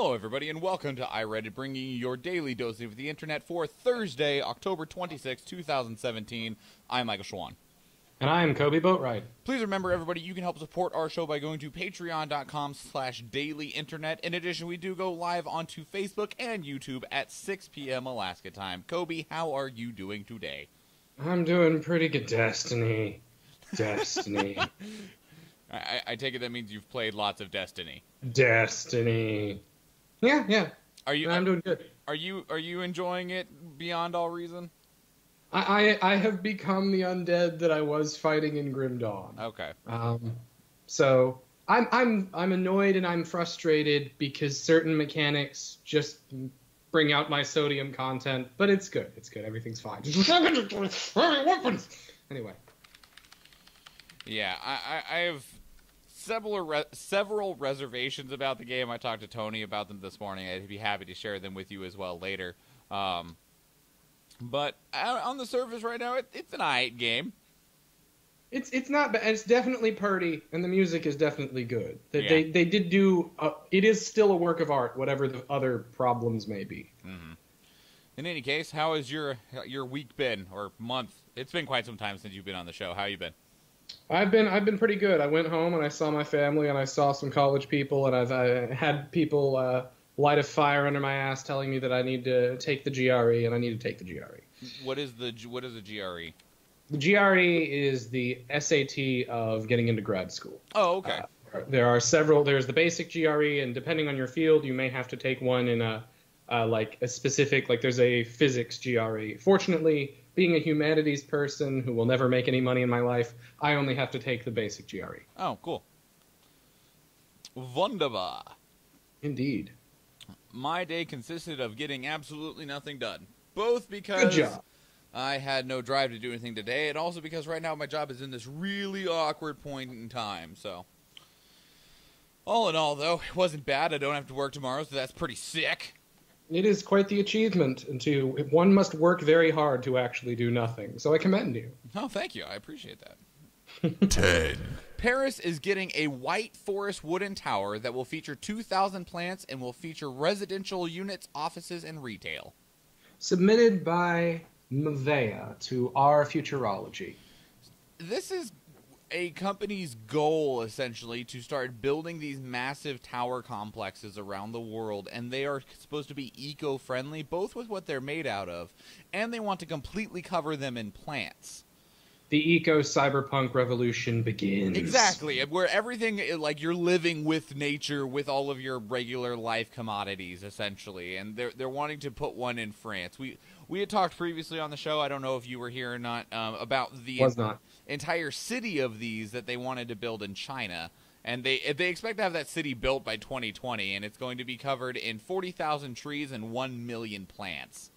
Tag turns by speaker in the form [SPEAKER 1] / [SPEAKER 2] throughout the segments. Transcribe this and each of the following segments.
[SPEAKER 1] Hello, everybody, and welcome to iReadit, bringing you your daily dose of the internet for Thursday, October 26, 2017. I'm Michael Schwan.
[SPEAKER 2] And I am Koby Boatwright.
[SPEAKER 1] Please remember, everybody, you can help support our show by going to patreon.com/dailyinternet. In addition, we do go live onto Facebook and YouTube at 6 p.m. Alaska time. Koby, how are you doing today?
[SPEAKER 2] I'm doing pretty good. Destiny.
[SPEAKER 1] I take it that means you've played lots of Destiny.
[SPEAKER 2] Destiny. Yeah. I'm doing good.
[SPEAKER 1] Are you enjoying it beyond all reason?
[SPEAKER 2] I have become the undead that I was fighting in Grim Dawn.
[SPEAKER 1] Okay.
[SPEAKER 2] So I'm annoyed and I'm frustrated because certain mechanics just bring out my sodium content, but it's good. Everything's fine. Anyway.
[SPEAKER 1] Yeah, I have several reservations about the game. I talked to Tony about them this morning. I'd be happy to share them with you as well later. But on the surface right now, it's an alright game.
[SPEAKER 2] It's not bad. It's definitely purty, and the music is definitely good. They did do. It is still a work of art, whatever the other problems may be.
[SPEAKER 1] Mm-hmm. In any case, how has your week been, or month? It's been quite some time since you've been on the show. How you been?
[SPEAKER 2] I've been pretty good. I went home and I saw my family and I saw some college people and I had people light a fire under my ass telling me that I need to take the GRE and I need to take the GRE.
[SPEAKER 1] What is the GRE?
[SPEAKER 2] The GRE is the SAT of getting into grad school.
[SPEAKER 1] Oh, okay.
[SPEAKER 2] There are several. There's the basic GRE, and depending on your field, you may have to take one in a specific. Like there's a physics GRE. Fortunately, being a humanities person who will never make any money in my life, I only have to take the basic GRE.
[SPEAKER 1] Oh, cool. Wunderbar.
[SPEAKER 2] Indeed.
[SPEAKER 1] My day consisted of getting absolutely nothing done. Both because
[SPEAKER 2] Good job.
[SPEAKER 1] I had no drive to do anything today, and also because right now my job is in this really awkward point in time, so. All in all, though, it wasn't bad. I don't have to work tomorrow, so that's pretty sick.
[SPEAKER 2] It is quite the achievement, and one must work very hard to actually do nothing. So I commend you.
[SPEAKER 1] Oh, thank you. I appreciate that.
[SPEAKER 3] 10.
[SPEAKER 1] Paris is getting a white forest wooden tower that will feature 2,000 plants and will feature residential units, offices, and retail.
[SPEAKER 2] Submitted by Mavea to our Futurology.
[SPEAKER 1] This is a company's goal, essentially, to start building these massive tower complexes around the world, and they are supposed to be eco-friendly, both with what they're made out of, and they want to completely cover them in plants.
[SPEAKER 2] The eco-cyberpunk revolution begins.
[SPEAKER 1] Exactly, where everything, like, you're living with nature, with all of your regular life commodities, essentially, and they're wanting to put one in France. We had talked previously on the show, I don't know if you were here or not, about the entire city of these that they wanted to build in China, and they expect to have that city built by 2020, and it's going to be covered in 40,000 trees and 1 million plants.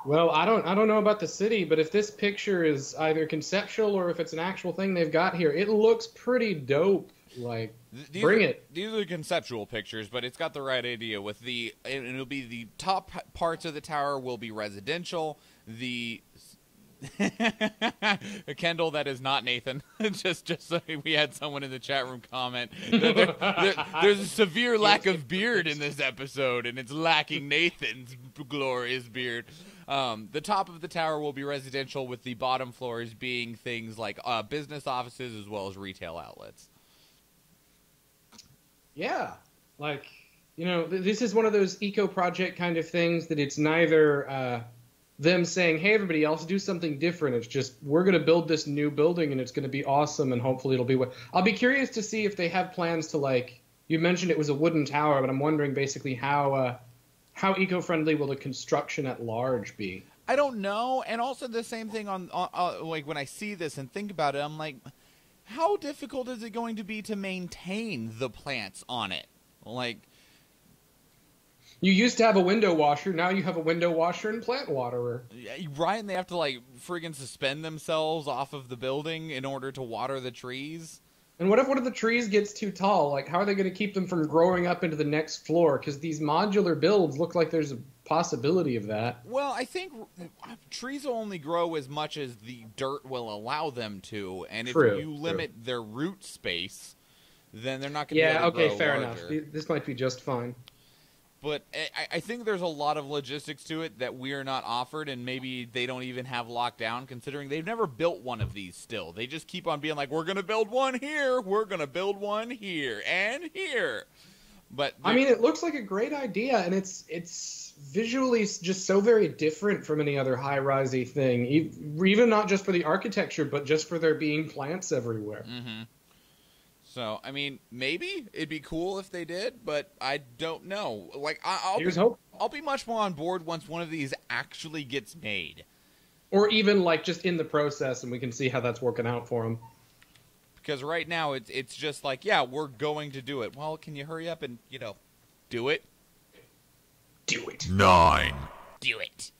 [SPEAKER 2] Well, I don't know about the city, but if this picture is either conceptual or if it's an actual thing they've got here, it looks pretty dope. Like, bring it.
[SPEAKER 1] These are the conceptual pictures, but it's got the right idea. And it'll be the top parts of the tower will be residential. The Kendall, that is not Nathan. just so we had someone in the chat room comment that there's a severe lack of beard in this episode, and it's lacking Nathan's glorious beard. The top of the tower will be residential, with the bottom floors being things like business offices as well as retail outlets.
[SPEAKER 2] Yeah, like, this is one of those eco project kind of things that it's neither them saying, hey, everybody else, do something different. It's just, we're going to build this new building and it's going to be awesome and hopefully it'll be I'll be curious to see if they have plans to, like, you mentioned it was a wooden tower, but I'm wondering basically how eco-friendly will the construction at large be?
[SPEAKER 1] I don't know, and also the same thing on like when I see this and think about it, I'm like, how difficult is it going to be to maintain the plants on it? Like,
[SPEAKER 2] you used to have a window washer, now you have a window washer and plant waterer.
[SPEAKER 1] Right, and they have to, like, friggin' suspend themselves off of the building in order to water the trees.
[SPEAKER 2] And what if one of the trees gets too tall? Like, how are they going to keep them from growing up into the next floor? Because these modular builds look like there's a possibility of that.
[SPEAKER 1] Well, I think trees will only grow as much as the dirt will allow them to. And if you limit their root space, then they're not going to be able to grow
[SPEAKER 2] fair
[SPEAKER 1] larger.
[SPEAKER 2] enough. This might be just fine.
[SPEAKER 1] but I think there's a lot of logistics to it that we are not offered, and maybe they don't even have locked down, considering they've never built one of these still. They just keep on being like, we're going to build one here, we're going to build one here, and here. But
[SPEAKER 2] I mean, it looks like a great idea, and it's visually just so very different from any other high-risey thing, even not just for the architecture, but just for there being plants everywhere.
[SPEAKER 1] Mm-hmm. So, I mean, maybe it'd be cool if they did, but I don't know. Like, I'll be much more on board once one of these actually gets made.
[SPEAKER 2] Or even, like, just in the process, and we can see how that's working out for them.
[SPEAKER 1] Because right now, it's just like, yeah, we're going to do it. Well, can you hurry up and, do it?
[SPEAKER 2] Do it.
[SPEAKER 3] 9.
[SPEAKER 1] Do it.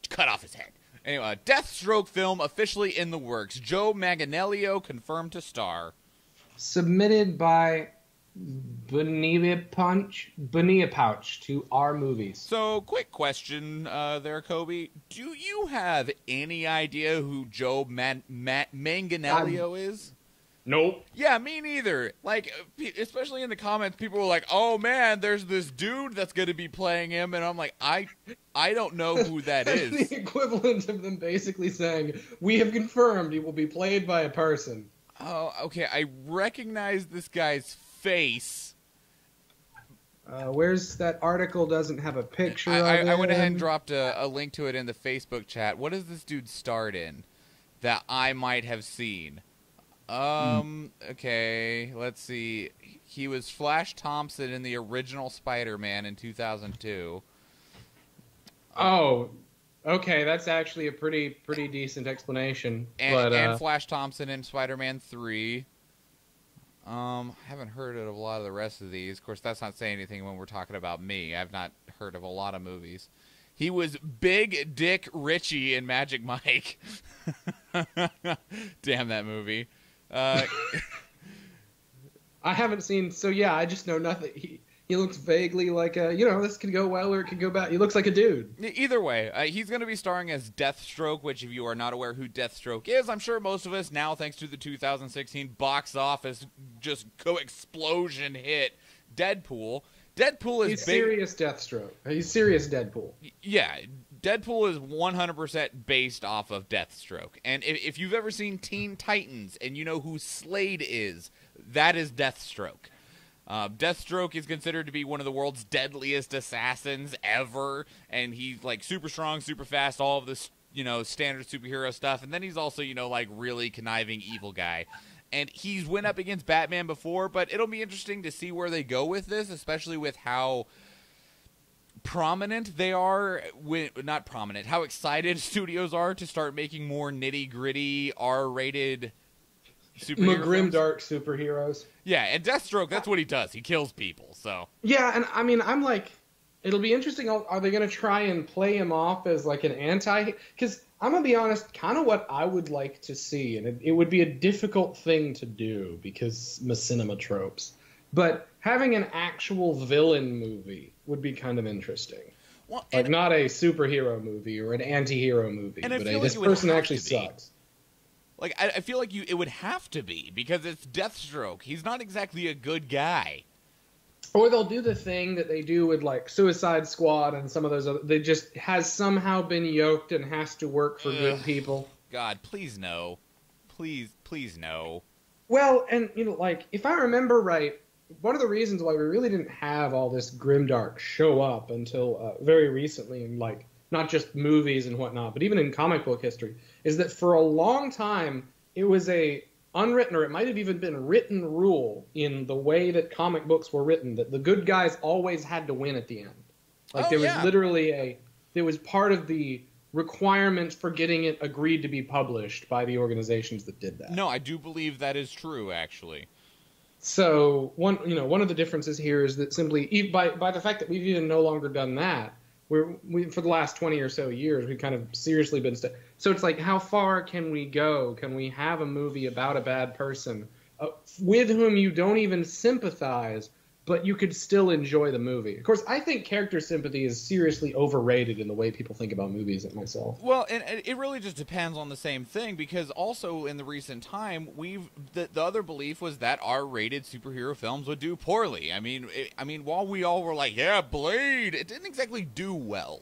[SPEAKER 1] Cut off his head. Anyway, Deathstroke film officially in the works. Joe Manganiello confirmed to star.
[SPEAKER 2] Submitted by Bonilla Pouch to our movies.
[SPEAKER 1] So, quick question there, Koby. Do you have any idea who Joe Manganiello is?
[SPEAKER 2] Nope.
[SPEAKER 1] Yeah, me neither. Like, especially in the comments, people were like, "Oh man, there's this dude that's going to be playing him," and I'm like, I don't know who that is.
[SPEAKER 2] That's the equivalent of them basically saying, "We have confirmed he will be played by a person."
[SPEAKER 1] Oh, okay. I recognize this guy's face.
[SPEAKER 2] Where's that article? Doesn't have a picture of
[SPEAKER 1] I
[SPEAKER 2] it.
[SPEAKER 1] went ahead and dropped a link to it in the Facebook chat. What does this dude starred in that I might have seen? Okay, let's see. He was Flash Thompson in the original Spider-Man in 2002.
[SPEAKER 2] Oh, okay, that's actually a pretty decent explanation.
[SPEAKER 1] And Flash Thompson in Spider-Man 3. Haven't heard of a lot of the rest of these. Of course, that's not saying anything when we're talking about me. I've not heard of a lot of movies. He was Big Dick Richie in Magic Mike. Damn that movie.
[SPEAKER 2] I haven't seen, so yeah, I just know nothing. He looks vaguely like this could go well or it could go bad. He looks like a dude.
[SPEAKER 1] Either way, he's going to be starring as Deathstroke, which if you are not aware who Deathstroke is, I'm sure most of us now, thanks to the 2016 box office just explosion hit, Deadpool. Deadpool is
[SPEAKER 2] He's serious Deathstroke. He's serious Deadpool.
[SPEAKER 1] Yeah, Deadpool is 100% based off of Deathstroke. And if you've ever seen Teen Titans and you know who Slade is, that is Deathstroke. Deathstroke is considered to be one of the world's deadliest assassins ever, and he's like super strong, super fast, all of this, standard superhero stuff. And then he's also, like really conniving evil guy. And he's went up against Batman before, but it'll be interesting to see where they go with this, especially with how prominent they are, not prominent, how excited studios are to start making more nitty-gritty, R-rated superhero
[SPEAKER 2] grimdark superheroes.
[SPEAKER 1] Yeah, and Deathstroke, that's what he does. He kills people, so.
[SPEAKER 2] Yeah, and I mean, I'm like, it'll be interesting. Are they going to try and play him off as like an anti? Because I'm going to be honest, kind of what I would like to see, and it would be a difficult thing to do because machinima tropes, but having an actual villain movie would be kind of interesting. Well, like not a superhero movie or an anti-hero movie, but this person actually sucks.
[SPEAKER 1] Like, I feel like it would have to be, because it's Deathstroke. He's not exactly a good guy.
[SPEAKER 2] Or they'll do the thing that they do with, like, Suicide Squad and some of those other... They just has somehow been yoked and has to work for good people.
[SPEAKER 1] God, please no. Please no.
[SPEAKER 2] Well, and, like, if I remember right, one of the reasons why we really didn't have all this grimdark show up until very recently in, like, not just movies and whatnot, but even in comic book history, is that for a long time, it was a unwritten, or it might have even been written rule in the way that comic books were written, that the good guys always had to win at the end. Like, there was literally there was part of the requirement for getting it agreed to be published by the organizations that did that.
[SPEAKER 1] No, I do believe that is true, actually.
[SPEAKER 2] So, one of the differences here is that simply, by the fact that we've even no longer done that, we for the last 20 or so years, we've kind of seriously been... So it's like, how far can we go? Can we have a movie about a bad person with whom you don't even sympathize, but you could still enjoy the movie. Of course, I think character sympathy is seriously overrated in the way people think about movies and myself.
[SPEAKER 1] Well, and it really just depends on the same thing, because also in the recent time, the other belief was that R-rated superhero films would do poorly. I mean, while we all were like, yeah, Blade, it didn't exactly do well.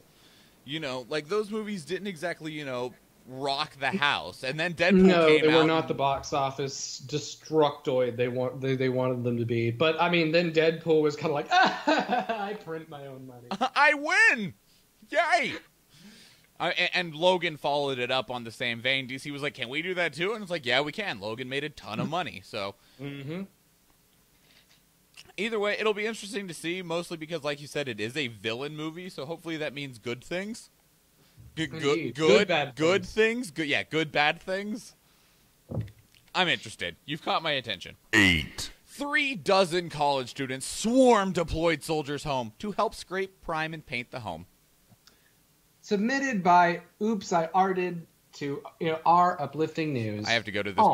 [SPEAKER 1] You know, like those movies didn't exactly, you know, rock the house. And then Deadpool came out.
[SPEAKER 2] No, they were not the box office destructoid they wanted them to be. But I mean, then Deadpool was kind of like, I print my own money.
[SPEAKER 1] I win! Yay! And Logan followed it up on the same vein. DC was like, can we do that too? And it's like, yeah, we can. Logan made a ton of money, so.
[SPEAKER 2] Mm-hmm.
[SPEAKER 1] Either way, it'll be interesting to see, mostly because, like you said, it is a villain movie, so hopefully that means good things. Good things. Good bad things. I'm interested. You've caught my attention.
[SPEAKER 3] 8.
[SPEAKER 1] 36 college students swarm deployed soldiers' home to help scrape, prime, and paint the home.
[SPEAKER 2] Submitted by Oops, I Arted to our uplifting news.
[SPEAKER 1] I have to go to this.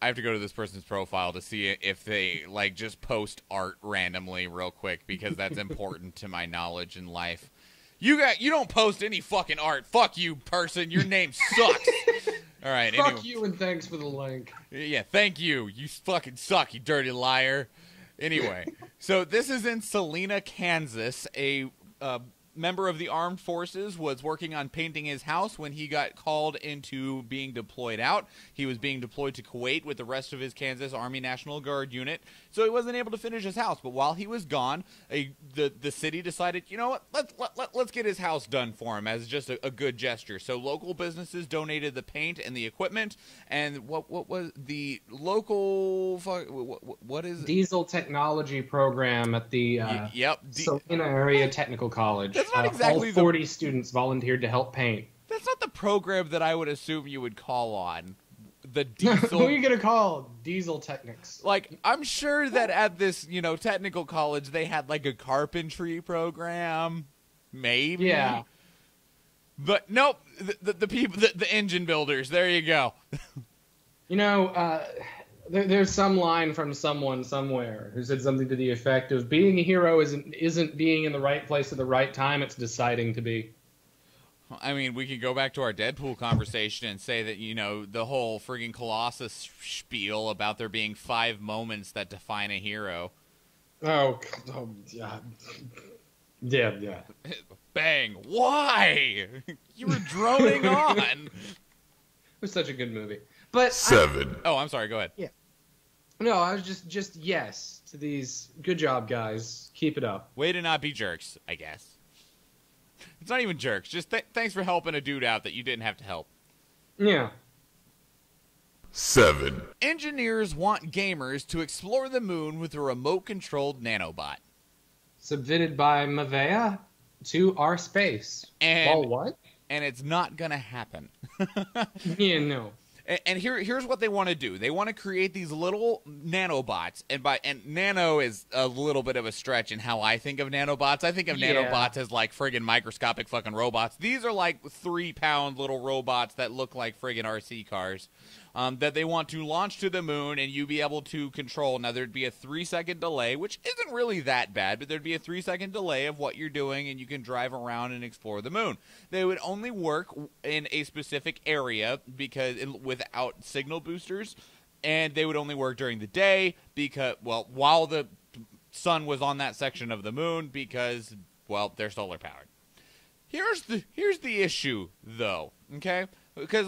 [SPEAKER 1] I have to go to this person's profile to see if they like just post art randomly, real quick, because that's important to my knowledge in life. You don't post any fucking art. Fuck you, person. Your name sucks. All right.
[SPEAKER 2] Fuck
[SPEAKER 1] anyway.
[SPEAKER 2] you and thanks for the link.
[SPEAKER 1] Yeah, thank you. You fucking suck, you dirty liar. Anyway, so this is in Salina, Kansas. A member of the armed forces was working on painting his house when he got called into being deployed out. He was being deployed to Kuwait with the rest of his Kansas Army National Guard unit, so he wasn't able to finish his house. But while he was gone, the city decided, you know what, let's get his house done for him as just a good gesture. So local businesses donated the paint and the equipment, and what was the local what is it?
[SPEAKER 2] Diesel technology program at the Salina area technical college.
[SPEAKER 1] That's not exactly
[SPEAKER 2] all 40 students volunteered to help paint.
[SPEAKER 1] That's not the program that I would assume you would call on. The diesel.
[SPEAKER 2] Who are you gonna call? Diesel technics.
[SPEAKER 1] Like, I'm sure that at this, technical college, they had like a carpentry program, maybe.
[SPEAKER 2] Yeah.
[SPEAKER 1] But nope, the people, the engine builders. There you go.
[SPEAKER 2] There's some line from someone somewhere who said something to the effect of being a hero isn't being in the right place at the right time, it's deciding to be.
[SPEAKER 1] I mean, we could go back to our Deadpool conversation and say that, the whole friggin' Colossus spiel about there being 5 moments that define a hero.
[SPEAKER 2] Oh yeah. Yeah.
[SPEAKER 1] Bang. Why? You were droning on.
[SPEAKER 2] It was such a good movie. But
[SPEAKER 3] 7.
[SPEAKER 1] I'm sorry. Go ahead.
[SPEAKER 2] Yeah. No, I was just yes to these. Good job, guys. Keep it up.
[SPEAKER 1] Way to not be jerks, I guess. It's not even jerks. Just thanks for helping a dude out that you didn't have to help.
[SPEAKER 2] Yeah.
[SPEAKER 3] 7.
[SPEAKER 1] Engineers want gamers to explore the moon with a remote-controlled nanobot.
[SPEAKER 2] Submitted by Mavea to our space.
[SPEAKER 1] And
[SPEAKER 2] what?
[SPEAKER 1] And it's not gonna happen.
[SPEAKER 2] Yeah, no.
[SPEAKER 1] And here's what they want to do. They want to create these little nanobots, and nano is a little bit of a stretch in how I think of nanobots. I think of nanobots as like friggin' microscopic fucking robots. These are like 3-pound little robots that look like friggin' RC cars that they want to launch to the moon and you be able to control. Now, there'd be a 3-second delay, which isn't really that bad, but there'd be a 3-second delay of what you're doing, and you can drive around and explore the moon. They would only work in a specific area without signal boosters, and they would only work during the day because, while the sun was on that section of the moon because, they're solar powered. Here's the issue, though, okay? Because,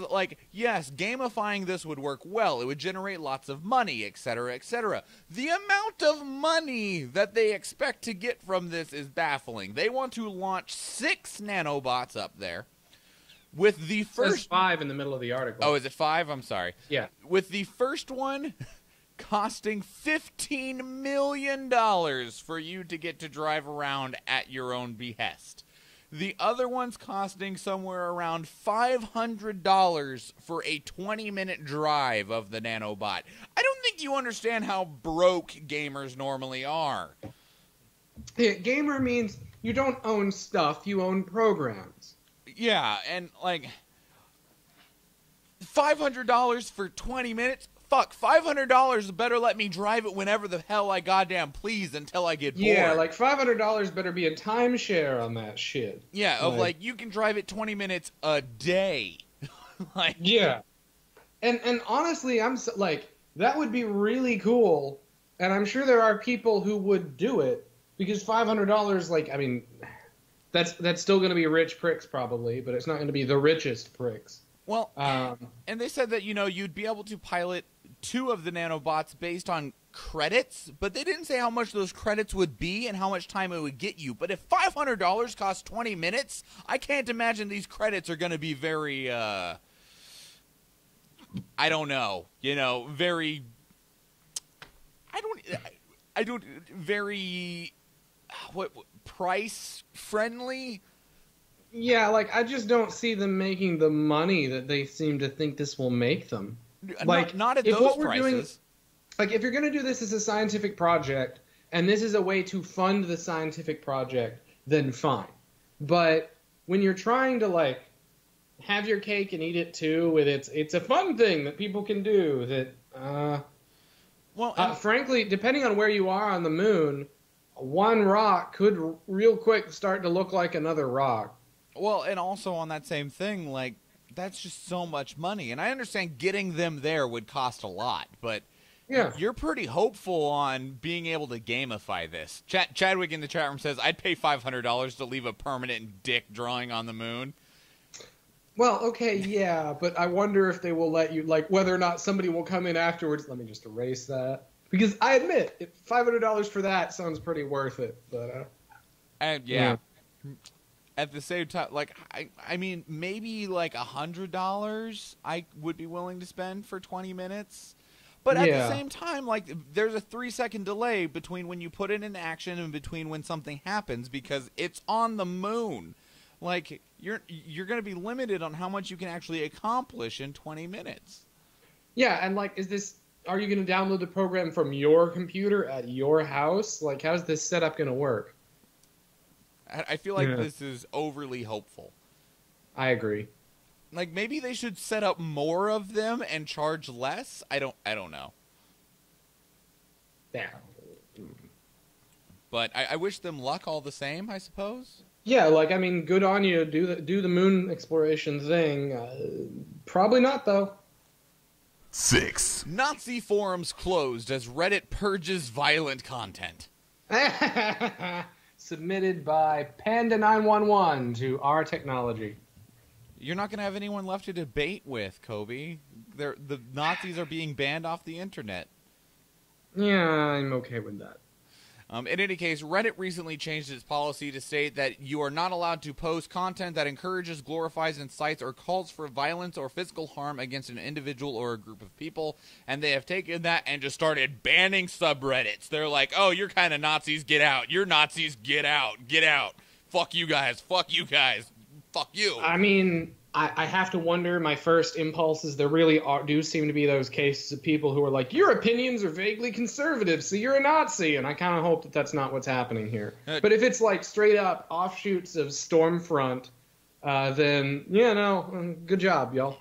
[SPEAKER 1] yes, gamifying this would work well. It would generate lots of money, etc., etc. The amount of money that they expect to get from this is baffling. They want to launch 6 nanobots up there. With the first...
[SPEAKER 2] There's 5 in the middle of the article.
[SPEAKER 1] Oh, is it 5? I'm sorry.
[SPEAKER 2] Yeah.
[SPEAKER 1] With the first one costing $15 million for you to get to drive around at your own behest. The other one's costing somewhere around $500 for a 20-minute drive of the nanobot. I don't think you understand how broke gamers normally are.
[SPEAKER 2] Yeah, gamer means you don't own stuff, you own programs.
[SPEAKER 1] Yeah, and $500 for 20 minutes? fuck, $500 better let me drive it whenever the hell I goddamn please until I get bored.
[SPEAKER 2] Yeah, like $500 better be a timeshare on that shit.
[SPEAKER 1] Yeah, of like you can drive it 20 minutes a day. Like,
[SPEAKER 2] yeah. And honestly, I'm so, like, that would be really cool. And I'm sure there are people who would do it because $500, like, I mean, that's still going to be rich pricks probably, but it's not going to be the richest pricks.
[SPEAKER 1] Well, and they said that, you know, you'd be able to pilot 2 of the nanobots based on credits, but they didn't say how much those credits would be and how much time it would get you. But if $500 costs 20 minutes, I can't imagine these credits are going to be very, I don't know, you know, very, very, what price friendly?
[SPEAKER 2] Yeah, like, I just don't see them making the money that they seem to think this will make them. Like,
[SPEAKER 1] not at those prices.
[SPEAKER 2] Like, if you're going to do this as a scientific project, and this is a way to fund the scientific project, then fine. But when you're trying to, like, have your cake and eat it too, and it's a fun thing that people can do, that, frankly, depending on where you are on the moon, one rock could real quick start to look like another rock.
[SPEAKER 1] Well, and also on that same thing, like, that's just so much money. And I understand getting them there would cost a lot, but
[SPEAKER 2] yeah,
[SPEAKER 1] you're pretty hopeful on being able to gamify this. Chadwick in the chat room says, I'd pay $500 to leave a permanent dick drawing on the moon.
[SPEAKER 2] Well, okay, yeah, but I wonder if they will let you, like, whether or not somebody will come in afterwards. Let me just erase that. Because I admit, $500 for that sounds pretty worth it, but...
[SPEAKER 1] yeah. At the same time, like, I mean, maybe like $100 I would be willing to spend for 20 minutes. But at the same time, like, there's a 3-second delay between when you put it in action and between when something happens because it's on the moon. Like, you're going to be limited on how much you can actually accomplish in 20 minutes.
[SPEAKER 2] Yeah, and, like, are you going to download the program from your computer at your house? Like, how's this setup going to work?
[SPEAKER 1] I feel like this is overly hopeful.
[SPEAKER 2] I agree.
[SPEAKER 1] Like, maybe they should set up more of them and charge less? I don't know.
[SPEAKER 2] Yeah.
[SPEAKER 1] But I wish them luck all the same, I suppose.
[SPEAKER 2] Yeah, like, I mean, good on you. Do the moon exploration thing. Probably not, though.
[SPEAKER 3] 6.
[SPEAKER 1] Nazi forums closed as Reddit purges violent content.
[SPEAKER 2] Submitted by Panda911 to our technology.
[SPEAKER 1] You're not going to have anyone left to debate with, Koby. The Nazis are being banned off the internet.
[SPEAKER 2] Yeah, I'm okay with that.
[SPEAKER 1] In any case, Reddit recently changed its policy to state that you are not allowed to post content that encourages, glorifies, incites, or calls for violence or physical harm against an individual or a group of people, and they have taken that and just started banning subreddits. They're like, oh, you're kind of Nazis, get out. You're Nazis, get out. Get out. Fuck you guys. Fuck you guys. Fuck you.
[SPEAKER 2] I mean, I have to wonder, my first impulse is there really do seem to be those cases of people who are like, your opinions are vaguely conservative, so you're a Nazi, and I kind of hope that that's not what's happening here. But if it's like straight up offshoots of Stormfront, then, yeah, no, good job, y'all.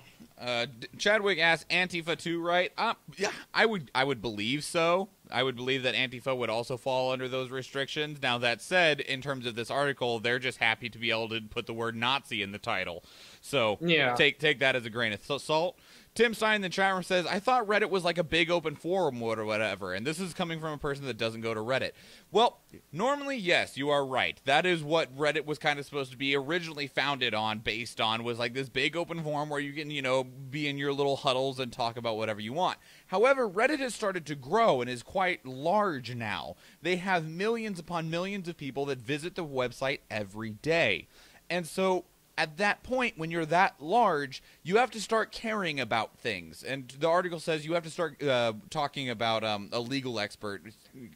[SPEAKER 1] Chadwick asked Antifa too, right? Yeah, I would believe so. I would believe that Antifa would also fall under those restrictions. Now, that said, in terms of this article, they're just happy to be able to put the word Nazi in the title. So take that as a grain of salt. Tim Stein in the chat room says, I thought Reddit was like a big open forum or whatever, and this is coming from a person that doesn't go to Reddit. Well, normally, yes, you are right. That is what Reddit was kind of supposed to be originally founded on, based on, was like this big open forum where you can, you know, be in your little huddles and talk about whatever you want. However, Reddit has started to grow and is quite large now. They have millions upon millions of people that visit the website every day. And so at that point, when you're that large, you have to start caring about things. And the article says you have to start talking about a legal expert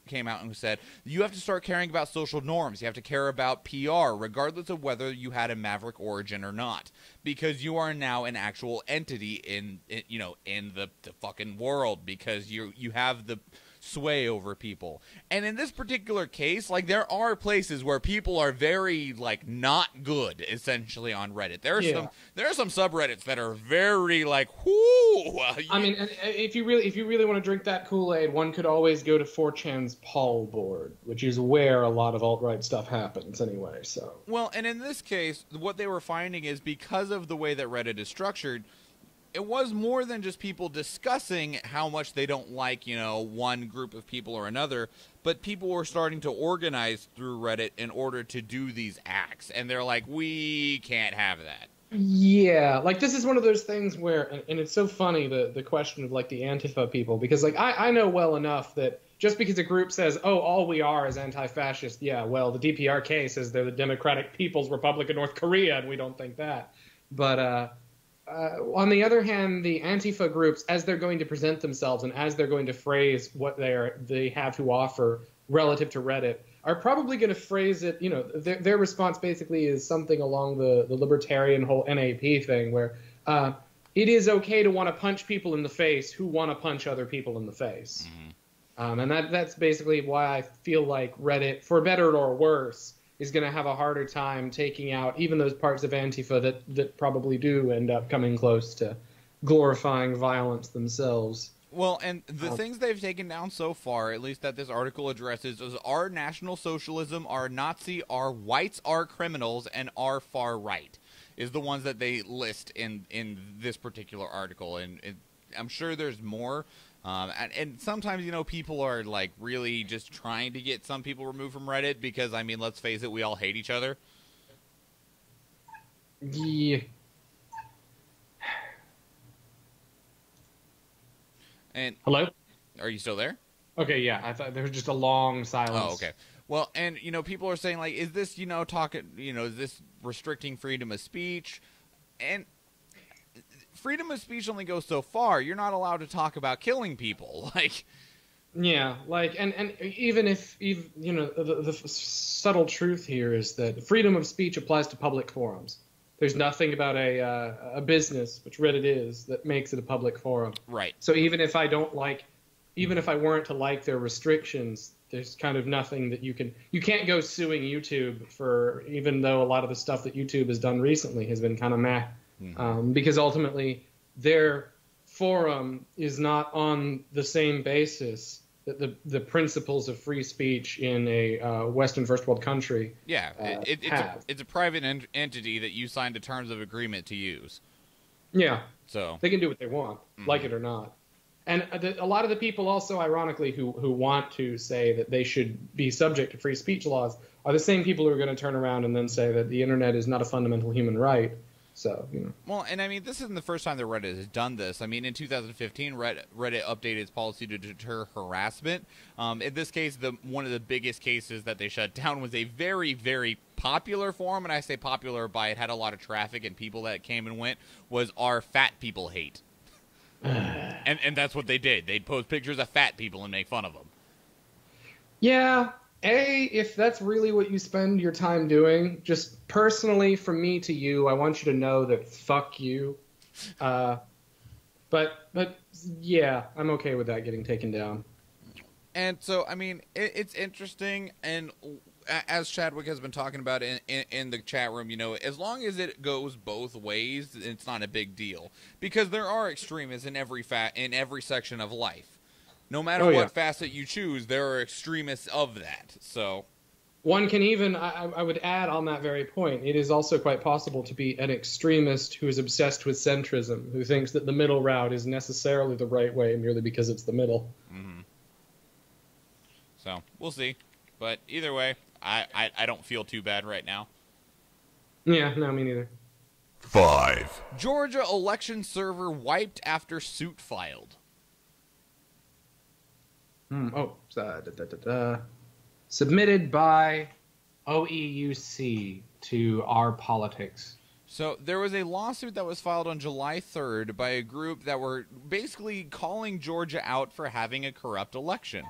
[SPEAKER 1] came out and said you have to start caring about social norms. You have to care about PR, regardless of whether you had a maverick origin or not, because you are now an actual entity in the fucking world, because you have the sway over people. And in this particular case, like, there are places where people are very, like, not good, essentially, on Reddit. There are some subreddits that are very, like, whoo.
[SPEAKER 2] I mean, if you really want to drink that Kool-Aid, one could always go to 4chan's Paul board, which is where a lot of alt-right stuff happens anyway. So
[SPEAKER 1] well, and in this case, what they were finding is because of the way that Reddit is structured, it was more than just people discussing how much they don't like, you know, one group of people or another, but people were starting to organize through Reddit in order to do these acts, and they're like, we can't have that.
[SPEAKER 2] Yeah, like, this is one of those things where, and it's so funny, the question of, like, the Antifa people, because, like, I know well enough that just because a group says, oh, all we are is anti-fascist, yeah, well, the DPRK says they're the Democratic People's Republic of North Korea, and we don't think that. But on the other hand, the Antifa groups, as they're going to present themselves and as they're going to phrase what they have to offer relative to Reddit, are probably going to phrase it, you know, their response basically is something along the libertarian whole NAP thing, where it is okay to want to punch people in the face who want to punch other people in the face. Mm-hmm. And that's basically why I feel like Reddit, for better or worse, is going to have a harder time taking out even those parts of Antifa that probably do end up coming close to glorifying violence themselves.
[SPEAKER 1] Well, and the things they've taken down so far, at least that this article addresses, is our National Socialism, our Nazi, our whites are criminals, and our far right is the ones that they list in this particular article. And I'm sure there's more. And sometimes, you know, people are, like, really just trying to get some people removed from Reddit because, I mean, let's face it, we all hate each other.
[SPEAKER 2] Yeah.
[SPEAKER 1] And
[SPEAKER 2] hello?
[SPEAKER 1] Are you still there?
[SPEAKER 2] Okay, yeah. I thought there was just a long silence.
[SPEAKER 1] Oh, okay. Well, and, you know, people are saying, like, is this, you know, is this restricting freedom of speech? And freedom of speech only goes so far. You're not allowed to talk about killing people. Like,
[SPEAKER 2] yeah, like, and even if you know, the subtle truth here is that freedom of speech applies to public forums. There's nothing about a business, which Reddit is, that makes it a public forum.
[SPEAKER 1] Right.
[SPEAKER 2] So even if I weren't to like their restrictions, there's kind of nothing that you can't go suing YouTube for, even though a lot of the stuff that YouTube has done recently has been kind of meh. Mm-hmm. Because ultimately their forum is not on the same basis that the principles of free speech in a Western first world country
[SPEAKER 1] it's a private entity that you signed a terms of agreement to use.
[SPEAKER 2] Yeah.
[SPEAKER 1] So
[SPEAKER 2] they can do what they want, like it or not. And a lot of the people also, ironically, who want to say that they should be subject to free speech laws are the same people who are going to turn around and then say that the internet is not a fundamental human right. So, you know.
[SPEAKER 1] Well, and I mean, this isn't the first time that Reddit has done this. I mean, in 2015, Reddit updated its policy to deter harassment. In this case, one of the biggest cases that they shut down was a very, very popular forum, and I say popular by it had a lot of traffic and people that came and went, was our fat people hate. and that's what they did. They'd post pictures of fat people and make fun of them.
[SPEAKER 2] Yeah. If that's really what you spend your time doing, just personally from me to you, I want you to know that fuck you. But yeah, I'm okay with that getting taken down.
[SPEAKER 1] And so, I mean, it's interesting, and as Chadwick has been talking about in the chat room, you know, as long as it goes both ways, it's not a big deal. Because there are extremists in every section of life. No matter what facet you choose, there are extremists of that. So,
[SPEAKER 2] one can even, I would add on that very point, it is also quite possible to be an extremist who is obsessed with centrism, who thinks that the middle route is necessarily the right way merely because it's the middle.
[SPEAKER 1] Mm-hmm. So, we'll see. But either way, I don't feel too bad right now.
[SPEAKER 2] Yeah, no, me neither.
[SPEAKER 3] 5.
[SPEAKER 1] Georgia election server wiped after suit filed.
[SPEAKER 2] Submitted by OEUC to Our Politics.
[SPEAKER 1] So there was a lawsuit that was filed on July 3rd by a group that were basically calling Georgia out for having a corrupt election.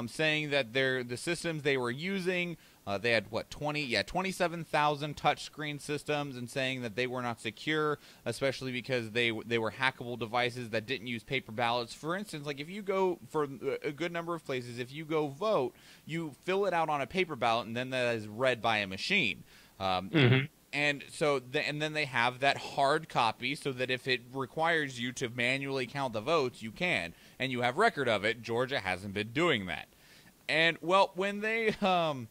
[SPEAKER 1] saying that the systems they were using, they had 27,000 touchscreen systems, and saying that they were not secure, especially because they were hackable devices that didn't use paper ballots. For instance, like if you go for a good number of places, if you go vote, you fill it out on a paper ballot, and then that is read by a machine. And so, and then they have that hard copy so that if it requires you to manually count the votes, you can, and you have record of it. Georgia hasn't been doing that. And well, when they had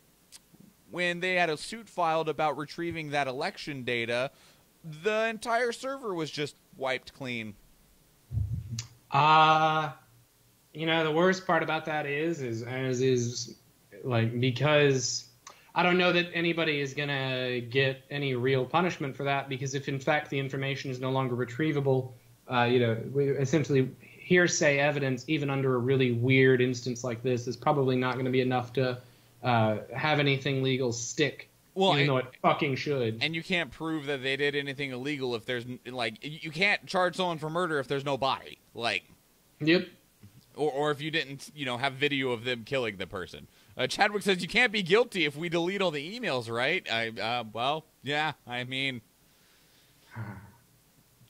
[SPEAKER 1] a suit filed about retrieving that election data, the entire server was just wiped clean.
[SPEAKER 2] The worst part about that is like, because I don't know that anybody is going to get any real punishment for that, because if in fact the information is no longer retrievable, we essentially hearsay evidence, even under a really weird instance like this, is probably not going to be enough to have anything legal stick. Well, even though it fucking should. And
[SPEAKER 1] you can't prove that they did anything illegal if there's, like, you can't charge someone for murder if there's no body. Like,
[SPEAKER 2] yep.
[SPEAKER 1] Or if you didn't, have video of them killing the person. Chadwick says you can't be guilty if we delete all the emails, right? Well, yeah, I mean...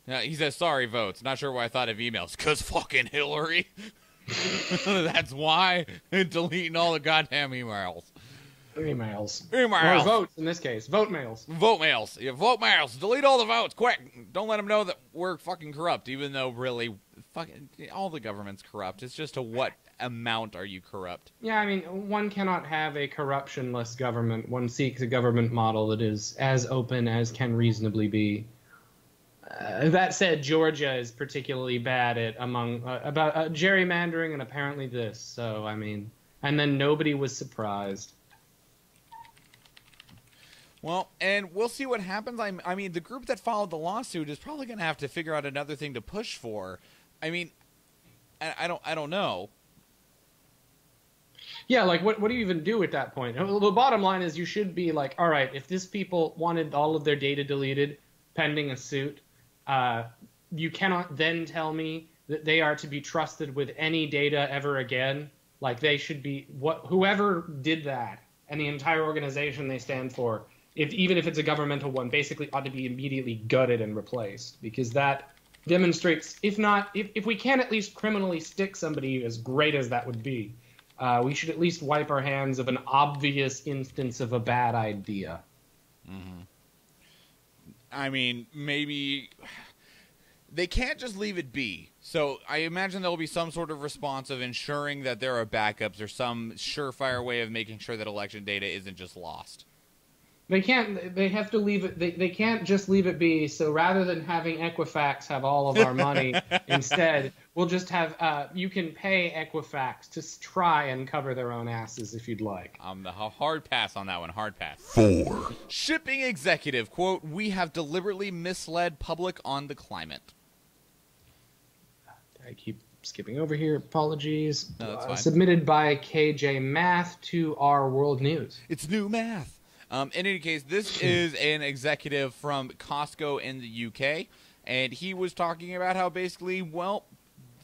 [SPEAKER 1] he says, sorry, votes. Not sure why I thought of emails. 'Cause fucking Hillary. That's why. Deleting all the goddamn emails.
[SPEAKER 2] Emails.
[SPEAKER 1] Or
[SPEAKER 2] votes, in this case. Vote mails.
[SPEAKER 1] Vote mails. Yeah, vote mails. Delete all the votes, quick. Don't let them know that we're fucking corrupt, even though really, fucking, all the government's corrupt. It's just to what amount are you corrupt?
[SPEAKER 2] Yeah, I mean, one cannot have a corruptionless government. One seeks a government model that is as open as can reasonably be. That said, Georgia is particularly bad at about gerrymandering and apparently this. So, I mean, and then nobody was surprised.
[SPEAKER 1] Well, and we'll see what happens. I mean, the group that filed the lawsuit is probably going to have to figure out another thing to push for. I mean, I don't know.
[SPEAKER 2] Yeah, like, what do you even do at that point? The bottom line is you should be like, all right, if this people wanted all of their data deleted pending a suit, you cannot then tell me that they are to be trusted with any data ever again. Like, they should be, whoever did that and the entire organization they stand for, even if it's a governmental one, basically ought to be immediately gutted and replaced, because that demonstrates, if we can at least criminally stick somebody, as great as that would be, we should at least wipe our hands of an obvious instance of a bad idea.
[SPEAKER 1] Mm-hmm. I mean, maybe they can't just leave it be. So I imagine there'll be some sort of response of ensuring that there are backups or some surefire way of making sure that election data isn't just lost.
[SPEAKER 2] They can't. They have to leave it. They can't just leave it be. So rather than having Equifax have all of our money, instead we'll just have. You can pay Equifax to try and cover their own asses if you'd like.
[SPEAKER 1] The hard pass on that one. Hard pass.
[SPEAKER 3] 4.
[SPEAKER 1] Shipping executive, quote, "We have deliberately misled public on the climate."
[SPEAKER 2] I keep skipping over here. Apologies.
[SPEAKER 1] No, that's fine.
[SPEAKER 2] Submitted by KJ Math to our World News.
[SPEAKER 1] It's new math. In any case, this is an executive from Costco in the UK, and he was talking about how basically, well,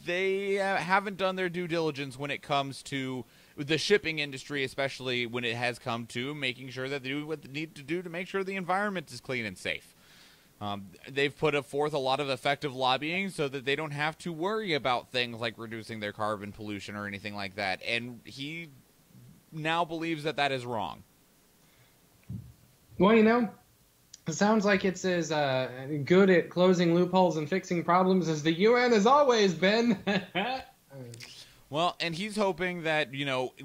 [SPEAKER 1] they haven't done their due diligence when it comes to the shipping industry, especially when it has come to making sure that they do what they need to do to make sure the environment is clean and safe. They've put forth a lot of effective lobbying so that they don't have to worry about things like reducing their carbon pollution or anything like that, and he now believes that that is wrong.
[SPEAKER 2] Well, it sounds like it's as good at closing loopholes and fixing problems as the UN has always been.
[SPEAKER 1] Well, and he's hoping that,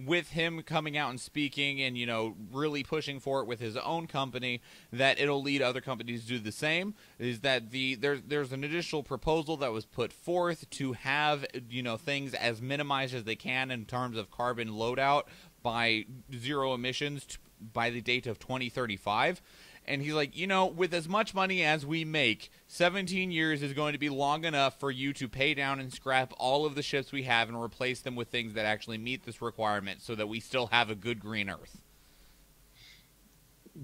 [SPEAKER 1] with him coming out and speaking and, really pushing for it with his own company, that it'll lead other companies to do the same. Is that there's an additional proposal that was put forth to have, things as minimized as they can in terms of carbon loadout by zero emissions by the date of 2035. And he's like, with as much money as we make, 17 years is going to be long enough for you to pay down and scrap all of the ships we have and replace them with things that actually meet this requirement so that we still have a good green Earth.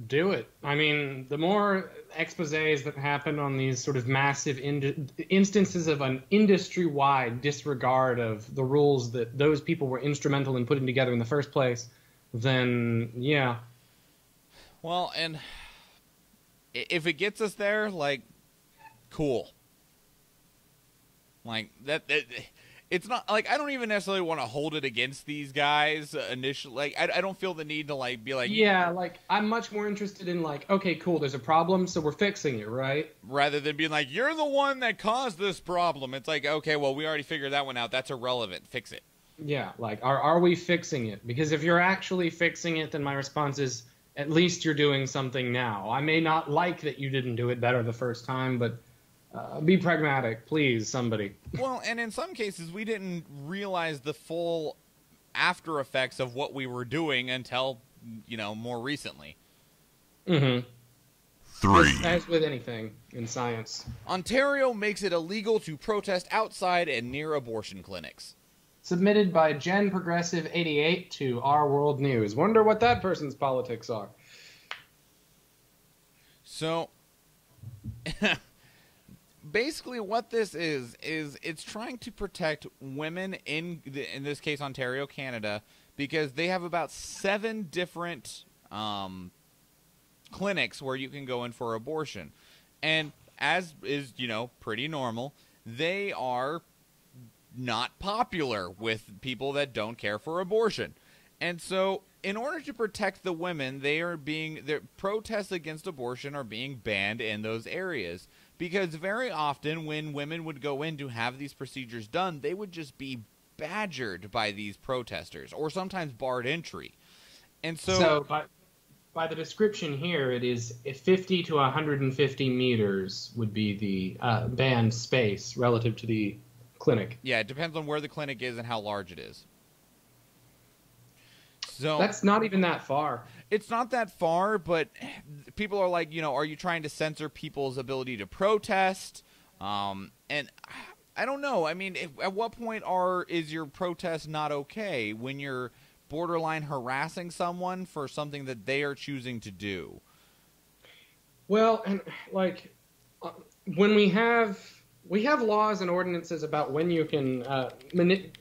[SPEAKER 2] Do it. I mean, the more exposés that happen on these sort of massive instances of an industry-wide disregard of the rules that those people were instrumental in putting together in the first place, then yeah.
[SPEAKER 1] Well, and if it gets us there, like, cool. Like, it's not, like, I don't even necessarily want to hold it against these guys initially. Like, I don't feel the need to, like, be like...
[SPEAKER 2] Yeah, like, I'm much more interested in, like, okay, cool, there's a problem, so we're fixing it, right?
[SPEAKER 1] Rather than being like, you're the one that caused this problem. It's like, okay, well, we already figured that one out. That's irrelevant. Fix it.
[SPEAKER 2] Yeah, like, are we fixing it? Because if you're actually fixing it, then my response is, at least you're doing something now. I may not like that you didn't do it better the first time, but... be pragmatic, please, somebody.
[SPEAKER 1] Well, and in some cases, we didn't realize the full after effects of what we were doing until, you know, more recently.
[SPEAKER 2] Mm-hmm.
[SPEAKER 3] 3.
[SPEAKER 2] As with anything in science.
[SPEAKER 1] Ontario makes it illegal to protest outside and near abortion clinics.
[SPEAKER 2] Submitted by Gen Progressive 88 to Our World News. Wonder what that person's politics are.
[SPEAKER 1] So... basically what this is it's trying to protect women in this case Ontario, Canada, because they have about 7 different clinics where you can go in for abortion. And as is, you know, pretty normal, they are not popular with people that don't care for abortion. And so in order to protect the women, their protests against abortion are being banned in those areas. Because very often when women would go in to have these procedures done, they would just be badgered by these protesters or sometimes barred entry. And so
[SPEAKER 2] by the description here, it is 50 to 150 meters would be the banned space relative to the clinic.
[SPEAKER 1] Yeah, it depends on where the clinic is and how large it is. So
[SPEAKER 2] that's not even that far.
[SPEAKER 1] It's not that far, but people are like, you know, are you trying to censor people's ability to protest? And I don't know. I mean, at what point is your protest not okay when you're borderline harassing someone for something that they are choosing to do?
[SPEAKER 2] Well, and like when we have laws and ordinances about when you can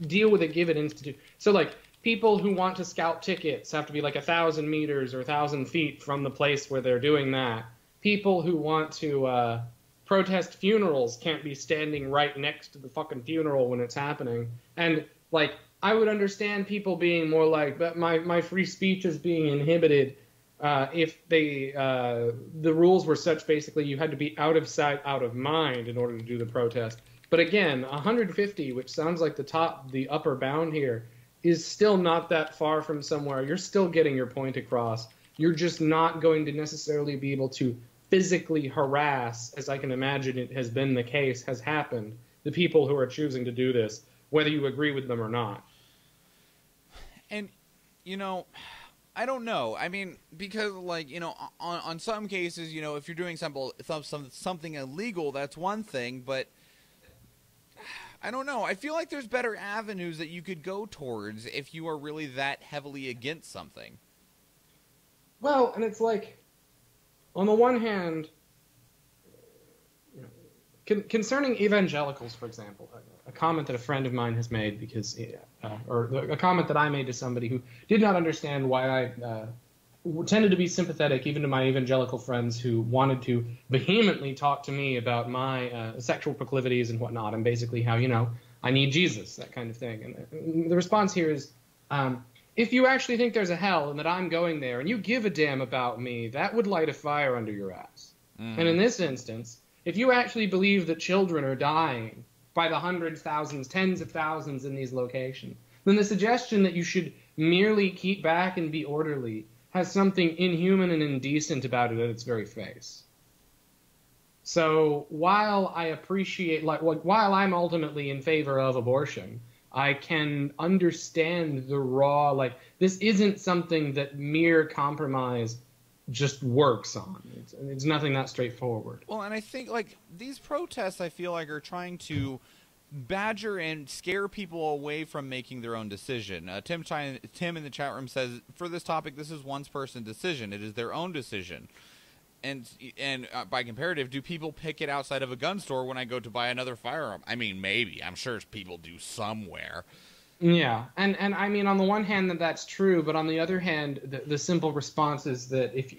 [SPEAKER 2] deal with a given institute. So like people who want to scalp tickets have to be like 1,000 meters or 1,000 feet from the place where they're doing that. People who want to protest funerals can't be standing right next to the fucking funeral when it's happening. And like I would understand people being more like, but my free speech is being inhibited if the rules were such basically you had to be out of sight, out of mind in order to do the protest. But again, 150, which sounds like the upper bound here, is still not that far from somewhere. You're still getting your point across. You're just not going to necessarily be able to physically harass, as I can imagine it has been the case, has happened, the people who are choosing to do this, whether you agree with them or not.
[SPEAKER 1] And, you know, I don't know. I mean, because, like, you know, on some cases, you know, if you're doing something illegal, that's one thing, but I don't know. I feel like there's better avenues that you could go towards if you are really that heavily against something.
[SPEAKER 2] Well, and it's like, on the one hand, you know, concerning evangelicals, for example, a comment that a friend of mine has made because, or a comment that I made to somebody who did not understand why I tended to be sympathetic even to my evangelical friends who wanted to vehemently talk to me about my sexual proclivities and whatnot, and basically how, you know, I need Jesus, that kind of thing. And the response here is, if you actually think there's a hell and that I'm going there and you give a damn about me, that would light a fire under your ass. Mm. And in this instance, if you actually believe that children are dying by the hundreds, thousands, tens of thousands in these locations, then the suggestion that you should merely keep back and be orderly has something inhuman and indecent about it at its very face. So while I appreciate, while I'm ultimately in favor of abortion, I can understand the raw, this isn't something that mere compromise just works on. It's nothing that straightforward.
[SPEAKER 1] Well, and I think, these protests, I feel like, are trying to badger and scare people away from making their own decision. Tim in the chat room says, for this topic, this is one's person decision. It is their own decision. And by comparative, do people pick it outside of a gun store when I go to buy another firearm? I mean, maybe. I'm sure people do somewhere.
[SPEAKER 2] Yeah, and I mean, on the one hand, that's true, but on the other hand, the simple response is that if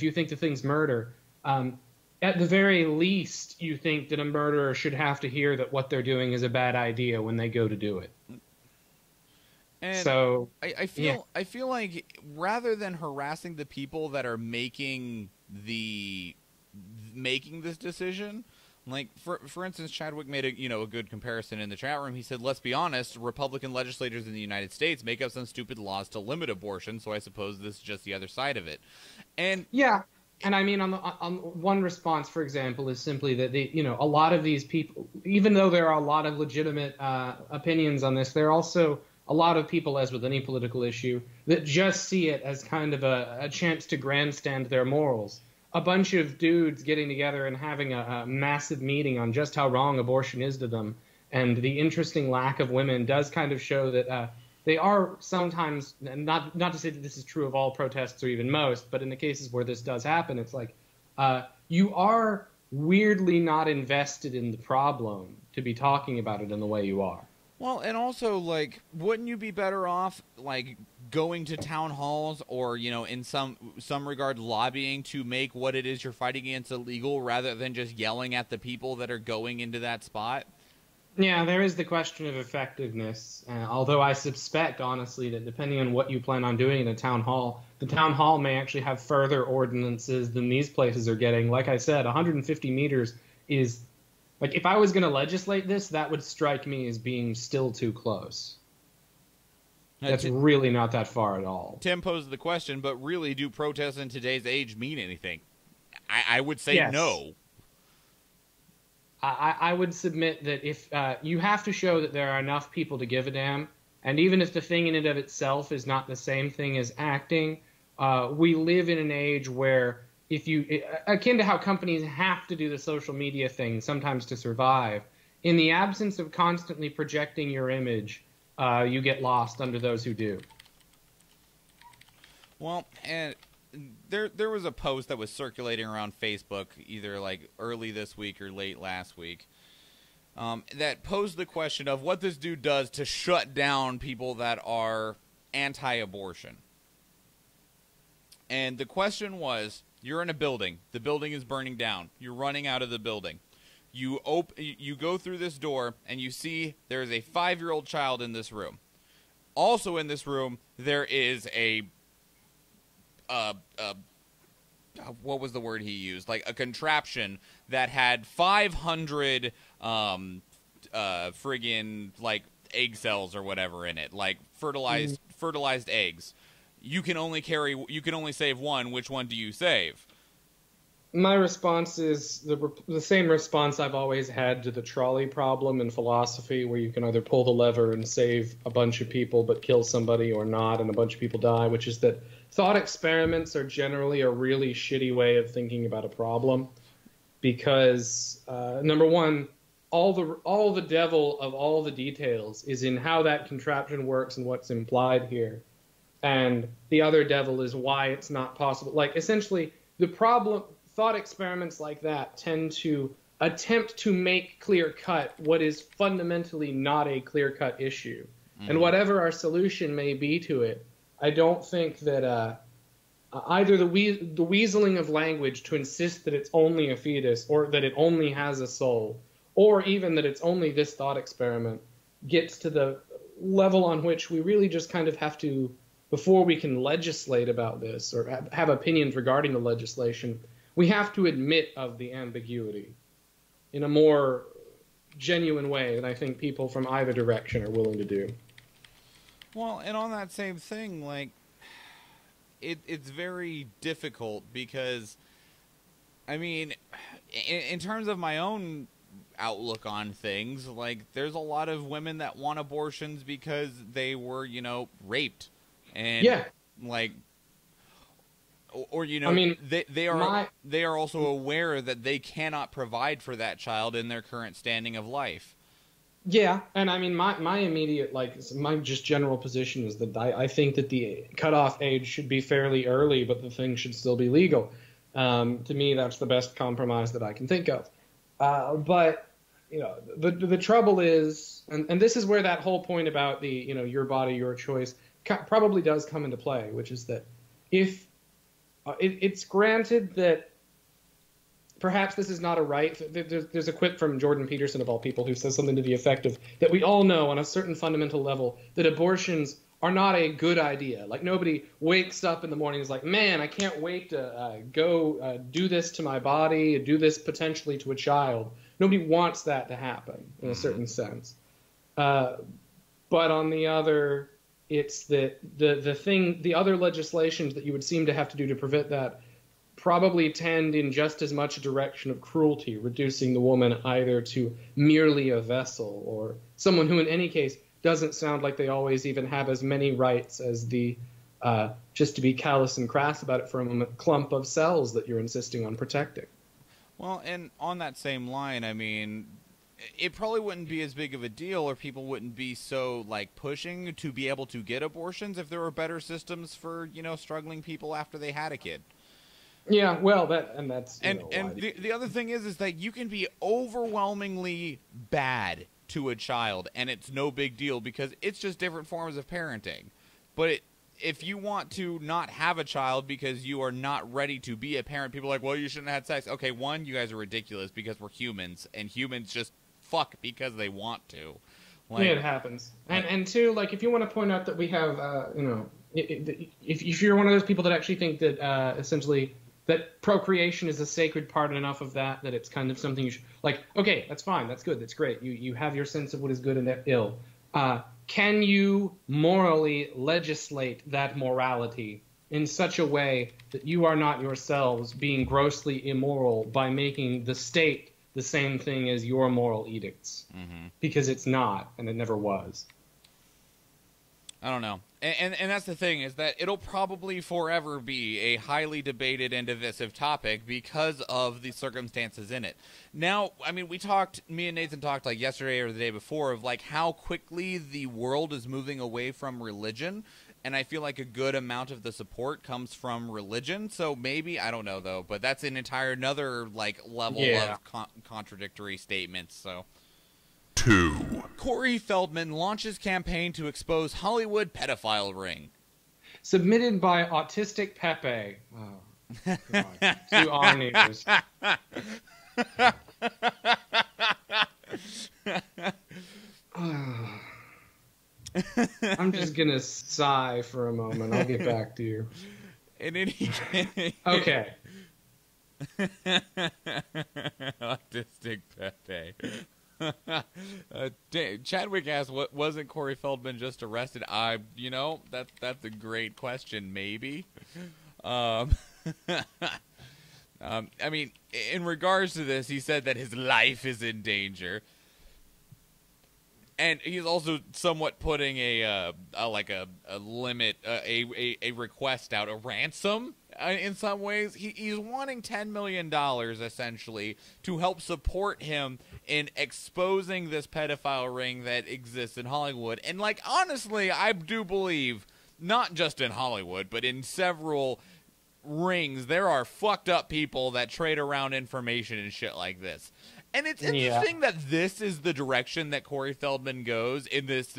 [SPEAKER 2] you think the thing's murder, at the very least, you think that a murderer should have to hear that what they're doing is a bad idea when they go to do it.
[SPEAKER 1] And
[SPEAKER 2] so
[SPEAKER 1] I feel like rather than harassing the people that are making this decision. Like, for instance, Chadwick made a good comparison in the chat room. He said, let's be honest, Republican legislators in the United States make up some stupid laws to limit abortion, so I suppose this is just the other side of it. And
[SPEAKER 2] yeah, and I mean, on one response, for example, is simply that a lot of these people, even though there are a lot of legitimate opinions on this, there are also a lot of people, as with any political issue, that just see it as kind of a chance to grandstand their morals. A bunch of dudes getting together and having a massive meeting on just how wrong abortion is to them, and the interesting lack of women does kind of show that they are sometimes, not to say that this is true of all protests or even most, but in the cases where this does happen, it's like you are weirdly not invested in the problem to be talking about it in the way you are.
[SPEAKER 1] Well, and also, like, wouldn't you be better off, like, going to town halls or, in some regard lobbying to make what it is you're fighting against illegal rather than just yelling at the people that are going into that spot?
[SPEAKER 2] Yeah, there is the question of effectiveness, although I suspect, honestly, that depending on what you plan on doing in a town hall, the town hall may actually have further ordinances than these places are getting. Like I said, 150 meters is... Like, if I was going to legislate this, that would strike me as being still too close. That's really not that far at all.
[SPEAKER 1] Tim posed the question, but really, do protests in today's age mean anything? I would say
[SPEAKER 2] yes.
[SPEAKER 1] No.
[SPEAKER 2] I would submit that if you have to show that there are enough people to give a damn, and even if the thing in and of itself is not the same thing as acting, we live in an age where... akin to how companies have to do the social media thing sometimes to survive, in the absence of constantly projecting your image, you get lost under those who do.
[SPEAKER 1] Well, and there was a post that was circulating around Facebook either like early this week or late last week that posed the question of what this dude does to shut down people that are anti-abortion. And the question was, you're in a building. The building is burning down. You're running out of the building. You go through this door, and you see there's a 5-year-old child in this room. Also in this room, there is a what was the word he used? Like a contraption that had 500 friggin' like egg cells or whatever in it, like fertilized eggs. You can only save one. Which one do you save?
[SPEAKER 2] My response is the same response I've always had to the trolley problem in philosophy, where you can either pull the lever and save a bunch of people but kill somebody or not, and a bunch of people die, which is that thought experiments are generally a really shitty way of thinking about a problem, because number one, all the devil of all the details is in how that contraption works and what's implied here. And the other devil is why it's not possible. Like, essentially, the problem, thought experiments like that tend to attempt to make clear-cut what is fundamentally not a clear-cut issue. Mm-hmm. And whatever our solution may be to it, I don't think that either the weaseling of language to insist that it's only a fetus or that it only has a soul, or even that it's only this thought experiment, gets to the level on which we really just kind of have to, before we can legislate about this or have opinions regarding the legislation, we have to admit of the ambiguity in a more genuine way than I think people from either direction are willing to do.
[SPEAKER 1] Well, and on that same thing, like, it's very difficult because, I mean, in terms of my own outlook on things, like, there's a lot of women that want abortions because they were, raped. And,
[SPEAKER 2] yeah.
[SPEAKER 1] like, or I mean, they are also aware that they cannot provide for that child in their current standing of life.
[SPEAKER 2] Yeah, and I mean, my immediate, like, my just general position is that I think that the cutoff age should be fairly early, but the thing should still be legal. To me, that's the best compromise that I can think of. But the trouble is, and this is where that whole point about the your body, your choice probably does come into play, which is that if it's granted that perhaps this is not a right. There's a quip from Jordan Peterson, of all people, who says something to the effect of that we all know on a certain fundamental level that abortions are not a good idea. Like, nobody wakes up in the morning and is like, man, I can't wait to go do this to my body, do this potentially to a child. Nobody wants that to happen in a certain sense. But on the other, it's that the other legislations that you would seem to have to do to prevent that probably tend in just as much a direction of cruelty, reducing the woman either to merely a vessel or someone who in any case doesn't sound like they always even have as many rights as the, just to be callous and crass about it for a moment, clump of cells that you're insisting on protecting.
[SPEAKER 1] Well, and on that same line, I mean, it probably wouldn't be as big of a deal, or people wouldn't be so, like, pushing to be able to get abortions if there were better systems for, struggling people after they had a kid.
[SPEAKER 2] Yeah, well, that's
[SPEAKER 1] the other thing is that you can be overwhelmingly bad to a child, and it's no big deal because it's just different forms of parenting. But if you want to not have a child because you are not ready to be a parent, people are like, well, you shouldn't have had sex. Okay, one, you guys are ridiculous because we're humans, and humans just fuck because they want to.
[SPEAKER 2] Like, yeah, it happens. And two, like, if you want to point out that we have, if you're one of those people that actually think that essentially that procreation is a sacred part enough of that it's kind of something you should, like, okay, that's fine, that's good, that's great. You have your sense of what is good and ill. Can you morally legislate that morality in such a way that you are not yourselves being grossly immoral by making the state the same thing as your moral edicts? Mm-hmm. Because it's not, and it never was.
[SPEAKER 1] I don't know. And that's the thing, is that it'll probably forever be a highly debated and divisive topic because of the circumstances in it. Now, I mean, me and Nathan talked like yesterday or the day before of like how quickly the world is moving away from religion, and I feel like a good amount of the support comes from religion. So maybe, I don't know though, but that's an entire another like level of contradictory statements, so...
[SPEAKER 3] 2.
[SPEAKER 1] Corey Feldman launches campaign to expose Hollywood pedophile ring.
[SPEAKER 2] Submitted by Autistic Pepe. Oh, God. To our news. I'm just going to sigh for a moment. I'll get back to you.
[SPEAKER 1] In any case.
[SPEAKER 2] Okay.
[SPEAKER 1] Autistic Pepe. Chadwick asked, "What wasn't Corey Feldman just arrested?" That's a great question. Maybe. I mean, in regards to this, he said that his life is in danger, and he's also somewhat putting a limit, a request out, a ransom. In some ways, he's wanting $10 million, essentially, to help support him in exposing this pedophile ring that exists in Hollywood. And, like, honestly, I do believe, not just in Hollywood, but in several rings, there are fucked up people that trade around information and shit like this. And it's interesting that this is the direction that Corey Feldman goes in this,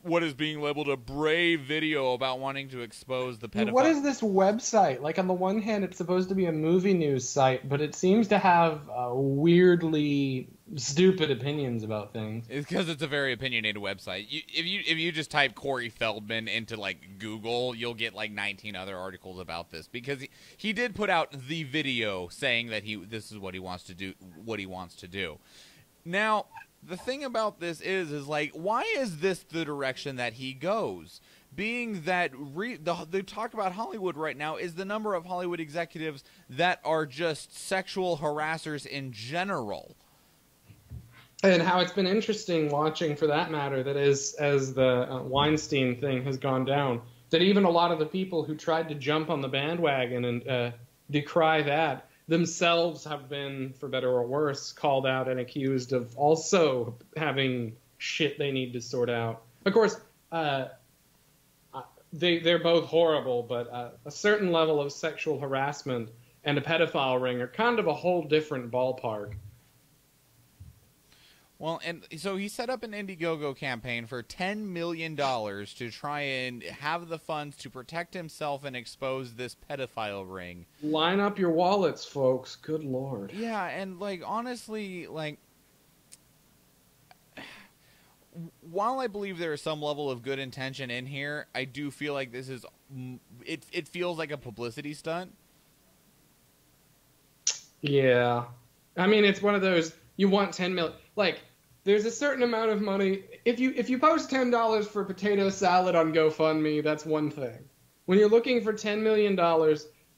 [SPEAKER 1] what is being labeled a brave video about wanting to expose the pedophile.
[SPEAKER 2] What is this website? Like, on the one hand, it's supposed to be a movie news site, but it seems to have weirdly stupid opinions about things.
[SPEAKER 1] It's because it's a very opinionated website. If you just type Corey Feldman into like Google, you'll get like 19 other articles about this, because he did put out the video saying that this is what he wants to do. Now, the thing about this is like, why is this the direction that he goes? Being that the talk about Hollywood right now is the number of Hollywood executives that are just sexual harassers in general.
[SPEAKER 2] And how it's been interesting watching, for that matter, that as the Weinstein thing has gone down, that even a lot of the people who tried to jump on the bandwagon and decry that themselves have been, for better or worse, called out and accused of also having shit they need to sort out. Of course, they're both horrible, but a certain level of sexual harassment and a pedophile ring are kind of a whole different ballpark.
[SPEAKER 1] Well, and so he set up an Indiegogo campaign for $10 million to try and have the funds to protect himself and expose this pedophile ring.
[SPEAKER 2] Line up your wallets, folks. Good Lord.
[SPEAKER 1] Yeah, and, like, honestly, like, while I believe there is some level of good intention in here, I do feel like this is, it feels like a publicity stunt.
[SPEAKER 2] Yeah. I mean, it's one of those, you want 10 million. Like, there's a certain amount of money. If you post $10 for potato salad on GoFundMe, that's one thing. When you're looking for $10 million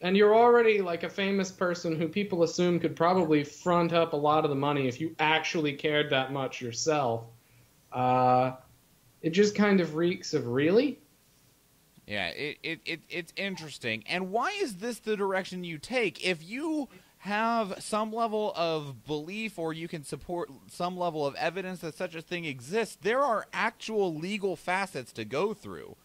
[SPEAKER 2] and you're already like a famous person who people assume could probably front up a lot of the money if you actually cared that much yourself, it just kind of reeks of really?
[SPEAKER 1] Yeah, it's interesting. And why is this the direction you take? If you have some level of belief or you can support some level of evidence that such a thing exists, there are actual legal facets to go through.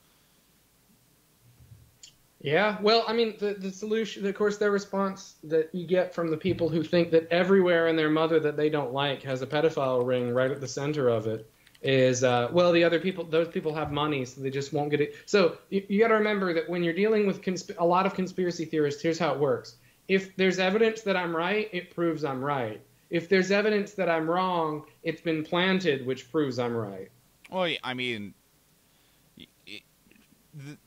[SPEAKER 2] Yeah, well, I mean, the solution, of course, their response that you get from the people who think that everywhere in their mother that they don't like has a pedophile ring right at the center of it is, well, the other people, those people have money, so they just won't get it. So you got to remember that when you're dealing with a lot of conspiracy theorists, here's how it works. If there's evidence that I'm right, it proves I'm right. If there's evidence that I'm wrong, it's been planted, which proves I'm right.
[SPEAKER 1] Well, I mean,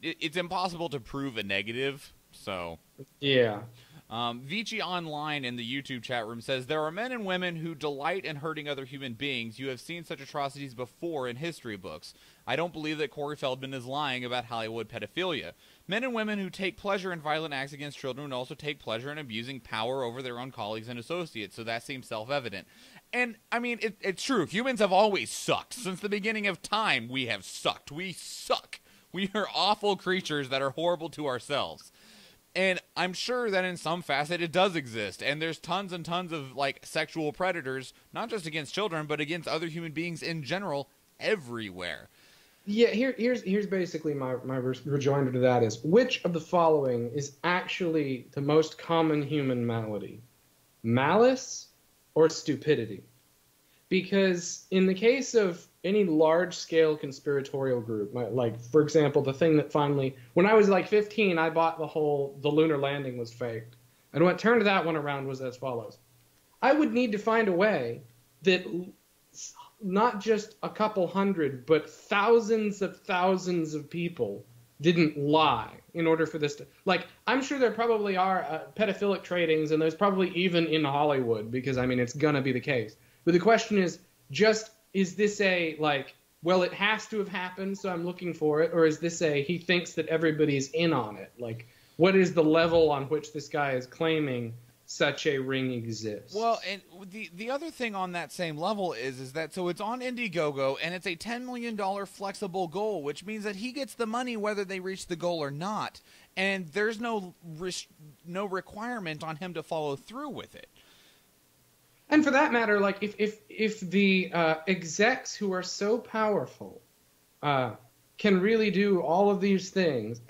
[SPEAKER 1] it's impossible to prove a negative, so...
[SPEAKER 2] Yeah.
[SPEAKER 1] Vici Online in the YouTube chat room says, there are men and women who delight in hurting other human beings. You have seen such atrocities before in history books. I don't believe that Corey Feldman is lying about Hollywood pedophilia. Men and women who take pleasure in violent acts against children also take pleasure in abusing power over their own colleagues and associates, so that seems self-evident. And, I mean, it's true. Humans have always sucked. Since the beginning of time, we have sucked. We suck. We are awful creatures that are horrible to ourselves. And I'm sure that in some facet it does exist. And there's tons and tons of, like, sexual predators, not just against children, but against other human beings in general, everywhere.
[SPEAKER 2] Yeah, here's basically my rejoinder to that is, which of the following is actually the most common human malady? Malice or stupidity? Because in the case of any large-scale conspiratorial group, like, for example, the thing that finally, when I was like 15, I bought the lunar landing was faked. And what turned that one around was as follows. I would need to find a way that not just a couple hundred, but thousands of people didn't lie in order for this to... Like, I'm sure there probably are pedophilic tradings, and there's probably even in Hollywood, because, I mean, it's gonna be the case. But the question is, is this a, like, well, it has to have happened, so I'm looking for it, or is this a, he thinks that everybody's in on it? Like, what is the level on which this guy is claiming such a ring exists?
[SPEAKER 1] Well, and the other thing on that same level is that, so it's on Indiegogo, and it's a $10 million flexible goal, which means that he gets the money whether they reach the goal or not, and there's no requirement on him to follow through with it.
[SPEAKER 2] And for that matter, like, if the execs who are so powerful can really do all of these things,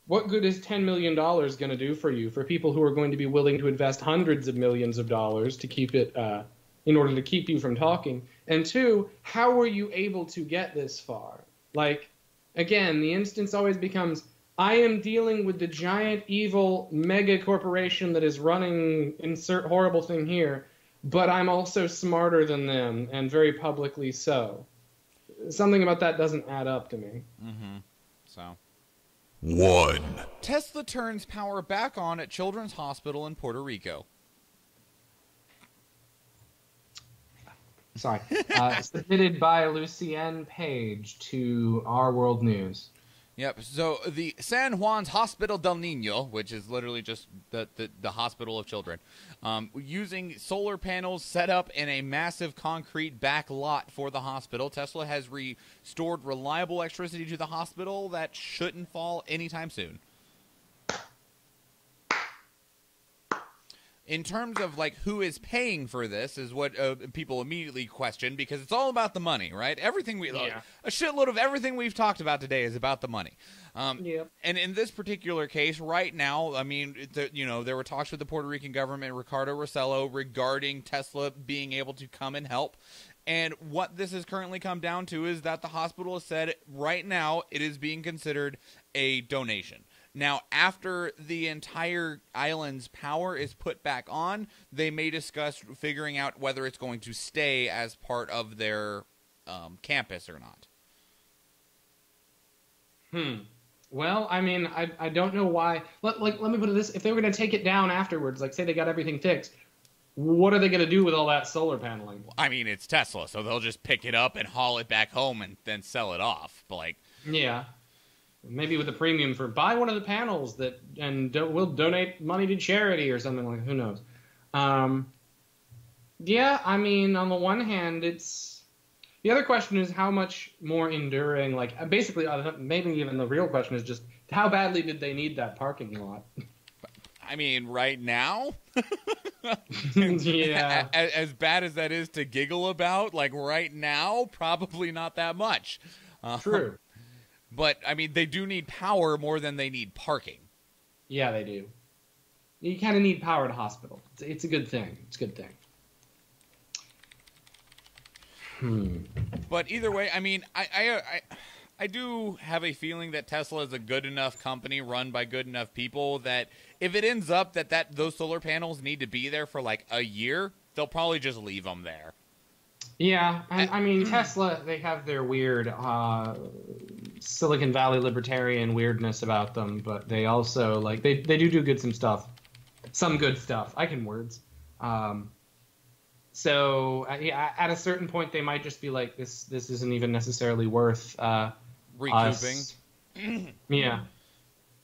[SPEAKER 2] what good is $10 million going to do for you, for people who are going to be willing to invest hundreds of millions of dollars to keep it, in order to keep you from talking? And two, how were you able to get this far? Like, again, the instance always becomes, I am dealing with the giant evil mega corporation that is running insert horrible thing here, but I'm also smarter than them, and very publicly so. Something about that doesn't add up to me.
[SPEAKER 1] Mm-hmm. So.
[SPEAKER 3] 1.
[SPEAKER 1] Tesla turns power back on at Children's Hospital in Puerto Rico.
[SPEAKER 2] Sorry. Submitted by Lucienne Page to Our World News.
[SPEAKER 1] Yep, so the San Juan's Hospital del Niño, which is literally just the hospital of children, using solar panels set up in a massive concrete back lot for the hospital, Tesla has restored reliable electricity to the hospital that shouldn't fall anytime soon. in terms of like who is paying for this is what people immediately question, because it's all about the money, right? Everything a shitload of everything we've talked about today is about the money. And in this particular case, right now, I mean, there were talks with the Puerto Rican government, Ricardo Rossello, regarding Tesla being able to come and help. And what this has currently come down to is that the hospital has said right now it is being considered a donation. Now, after the entire island's power is put back on, they may discuss figuring out whether it's going to stay as part of their campus or not.
[SPEAKER 2] Well, I mean, I don't know why. Let me put it this: if they were going to take it down afterwards, like say they got everything fixed, what are they going to do with all that solar paneling?
[SPEAKER 1] I mean, it's Tesla, so they'll just pick it up and haul it back home and then sell it off. But
[SPEAKER 2] yeah. Maybe with a premium for buy one of the panels we'll donate money to charity or something like that. Who knows? Yeah, I mean, on the one hand, the other question is how much more enduring, like basically maybe even the real question is just how badly did they need that parking lot?
[SPEAKER 1] I mean, right now?
[SPEAKER 2] Yeah.
[SPEAKER 1] As bad as that is to giggle about, like right now, probably not that much.
[SPEAKER 2] True.
[SPEAKER 1] But, I mean, they do need power more than they need parking.
[SPEAKER 2] Yeah, they do. You kind of need power at a hospital. It's a good thing. It's a good thing.
[SPEAKER 1] But either way, I mean, I do have a feeling that Tesla is a good enough company run by good enough people that if it ends up that those solar panels need to be there for like a year, they'll probably just leave them there. Yeah,
[SPEAKER 2] and I mean, Tesla, they have their weird Silicon Valley libertarian weirdness about them, but they also, like, they do good some stuff. Some good stuff. I can words. So, at a certain point, they might just be like, this isn't even necessarily worth
[SPEAKER 1] recouping.
[SPEAKER 2] Yeah.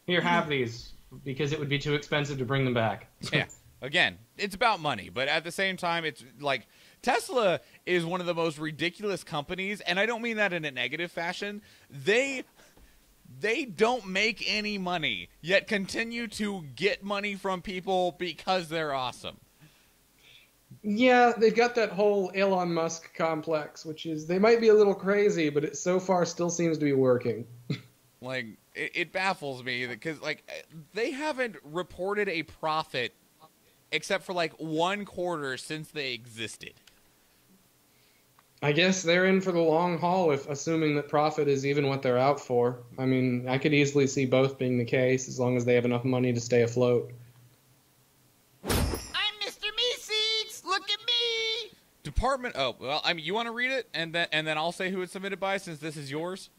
[SPEAKER 2] Here, have these, because it would be too expensive to bring them back.
[SPEAKER 1] Yeah. Again, it's about money, but at the same time, it's like Tesla is one of the most ridiculous companies, and I don't mean that in a negative fashion. They don't make any money, yet continue to get money from people because they're awesome.
[SPEAKER 2] Yeah, they've got that whole Elon Musk complex, which is, they might be a little crazy, but it so far still seems to be working.
[SPEAKER 1] Like, it baffles me, because, like, they haven't reported a profit except for, like, 1 quarter since they existed.
[SPEAKER 2] I guess they're in for the long haul, if assuming that profit is even what they're out for. I mean, I could easily see both being the case, as long as they have enough money to stay afloat.
[SPEAKER 1] I'm Mr. Meeseeks! Look at me! Department... Oh, well, I mean, you want to read it? And then I'll say who it's submitted by, since this is yours?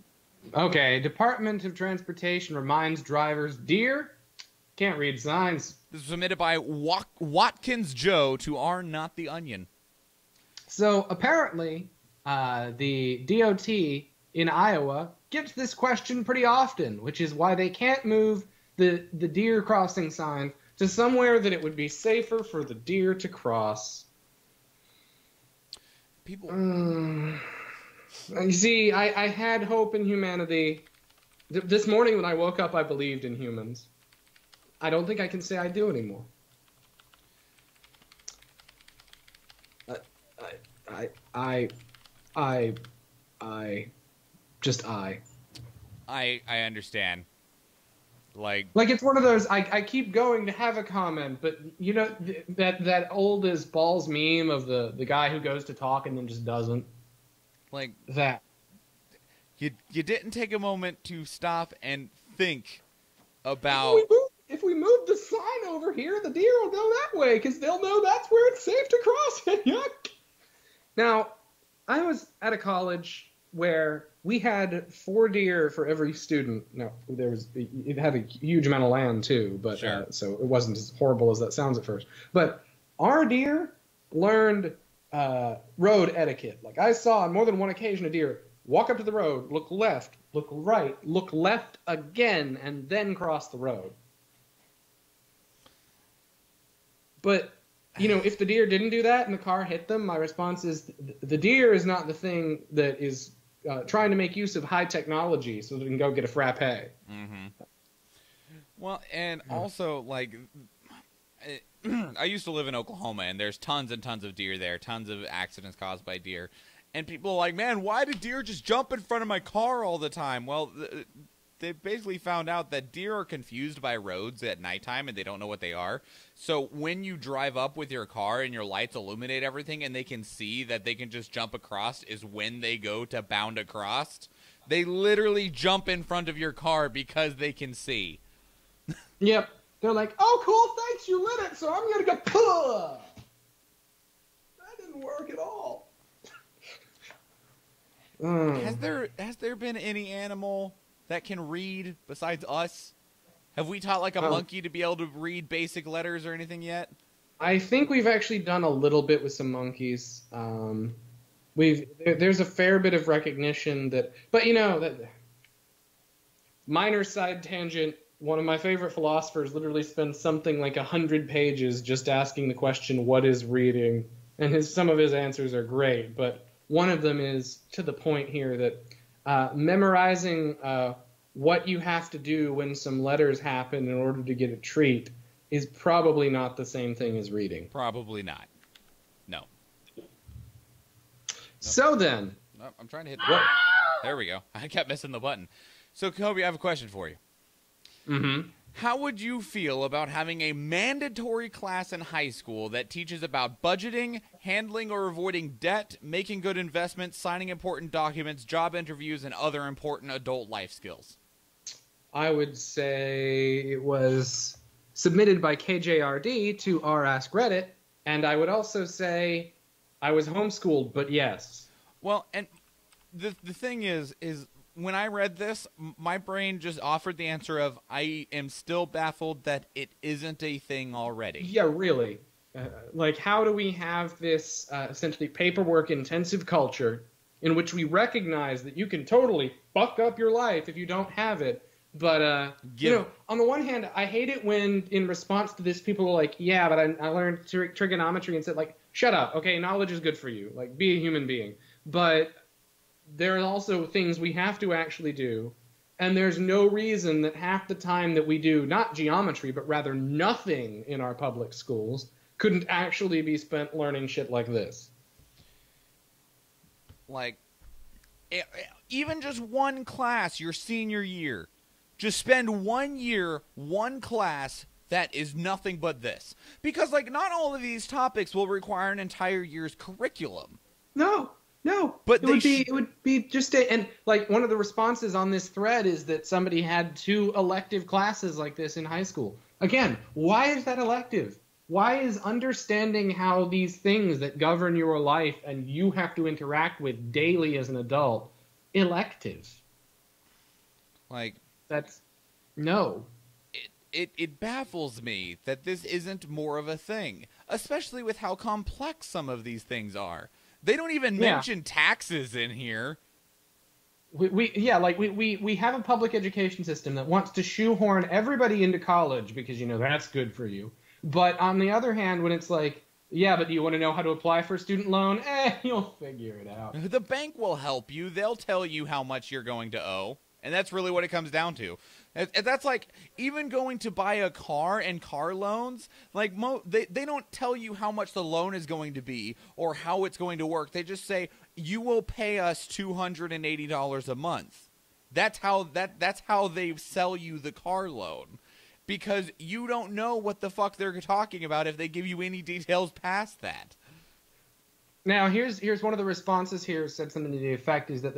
[SPEAKER 2] Okay, Department of Transportation reminds drivers, Dear... Can't read signs.
[SPEAKER 1] This was submitted by Watkins Joe to R. Not the Onion.
[SPEAKER 2] So apparently, the DOT in Iowa gets this question pretty often, which is why they can't move the deer crossing sign to somewhere that it would be safer for the deer to cross.
[SPEAKER 1] People.
[SPEAKER 2] You see, I had hope in humanity. This morning when I woke up, I believed in humans. I don't think I can say I do anymore.
[SPEAKER 1] I understand. Like
[SPEAKER 2] it's one of those, I keep going to have a comment, but you know, that old as balls meme of the guy who goes to talk and then just doesn't.
[SPEAKER 1] Like
[SPEAKER 2] that.
[SPEAKER 1] You didn't take a moment to stop and think about...
[SPEAKER 2] If we move the sign over here, the deer will go that way, because they'll know that's where it's safe to cross it. Yuck! Now, I was at a college where we had 4 deer for every student. Now, it had a huge amount of land, too, but
[SPEAKER 1] sure.
[SPEAKER 2] So it wasn't as horrible as that sounds at first. But our deer learned road etiquette. Like, I saw on more than one occasion a deer walk up to the road, look left, look right, look left again, and then cross the road. But, you know, if the deer didn't do that and the car hit them, my response is the deer is not the thing that is trying to make use of high technology so that it can go get a frappe.
[SPEAKER 1] Mm-hmm. Well, and also, like, I used to live in Oklahoma, and there's tons and tons of deer there, tons of accidents caused by deer. And people are like, man, why do deer just jump in front of my car all the time? Well, they basically found out that deer are confused by roads at nighttime, and they don't know what they are. So when you drive up with your car and your lights illuminate everything and they can see that they can just jump across is when they go to bound across. They literally jump in front of your car because they can see.
[SPEAKER 2] Yep. They're like, oh, cool, thanks, you lit it, so I'm going to go, puh! That didn't work at all.
[SPEAKER 1] Has there been any animal that can read besides us? Have we taught like a monkey to be able to read basic letters or anything yet?
[SPEAKER 2] I think we've actually done a little bit with some monkeys. There's a fair bit of recognition that, but that minor side tangent. One of my favorite philosophers literally spends something like 100 pages just asking the question, what is reading? And some of his answers are great, but one of them is to the point here that memorizing what you have to do when some letters happen in order to get a treat is probably not the same thing as reading.
[SPEAKER 1] Probably not. No.
[SPEAKER 2] So then.
[SPEAKER 1] I'm trying to hit the There we go. I kept missing the button. So, Koby, I have a question for you.
[SPEAKER 2] Mm-hmm.
[SPEAKER 1] How would you feel about having a mandatory class in high school that teaches about budgeting, handling or avoiding debt, making good investments, signing important documents, job interviews, and other important adult life skills?
[SPEAKER 2] I would say it was submitted by KJRD to r Ask Reddit, and I would also say I was homeschooled, but yes.
[SPEAKER 1] Well, and the thing is when I read this, my brain just offered the answer of, I am still baffled that it isn't a thing already.
[SPEAKER 2] Yeah, really. How do we have this essentially paperwork-intensive culture in which we recognize that you can totally fuck up your life if you don't have it? But, on the one hand, I hate it when, in response to this, people are like, yeah, but I learned trigonometry and said, shut up. Okay, knowledge is good for you. Be a human being. But there are also things we have to actually do, and there's no reason that half the time that we do, not geometry, but rather nothing in our public schools, couldn't actually be spent learning shit like this.
[SPEAKER 1] Even just one class your senior year. Just spend 1 year, one class that is nothing but this. Because, not all of these topics will require an entire year's curriculum.
[SPEAKER 2] No, but it would be just one of the responses on this thread is that somebody had 2 elective classes like this in high school. Again, why is that elective? Why is understanding how these things that govern your life and you have to interact with daily as an adult elective? No.
[SPEAKER 1] It baffles me that this isn't more of a thing, especially with how complex some of these things are. They don't even mention taxes in here.
[SPEAKER 2] We have a public education system that wants to shoehorn everybody into college because, that's good for you. But on the other hand, when it's but do you want to know how to apply for a student loan? You'll figure it out.
[SPEAKER 1] The bank will help you. They'll tell you how much you're going to owe. And that's really what it comes down to. That's even going to buy a car and car loans, they don't tell you how much the loan is going to be or how it's going to work. They just say, you will pay us $280 a month. That's how they sell you the car loan. Because you don't know what the fuck they're talking about if they give you any details past that.
[SPEAKER 2] Now, here's one of the responses here said something to the effect is that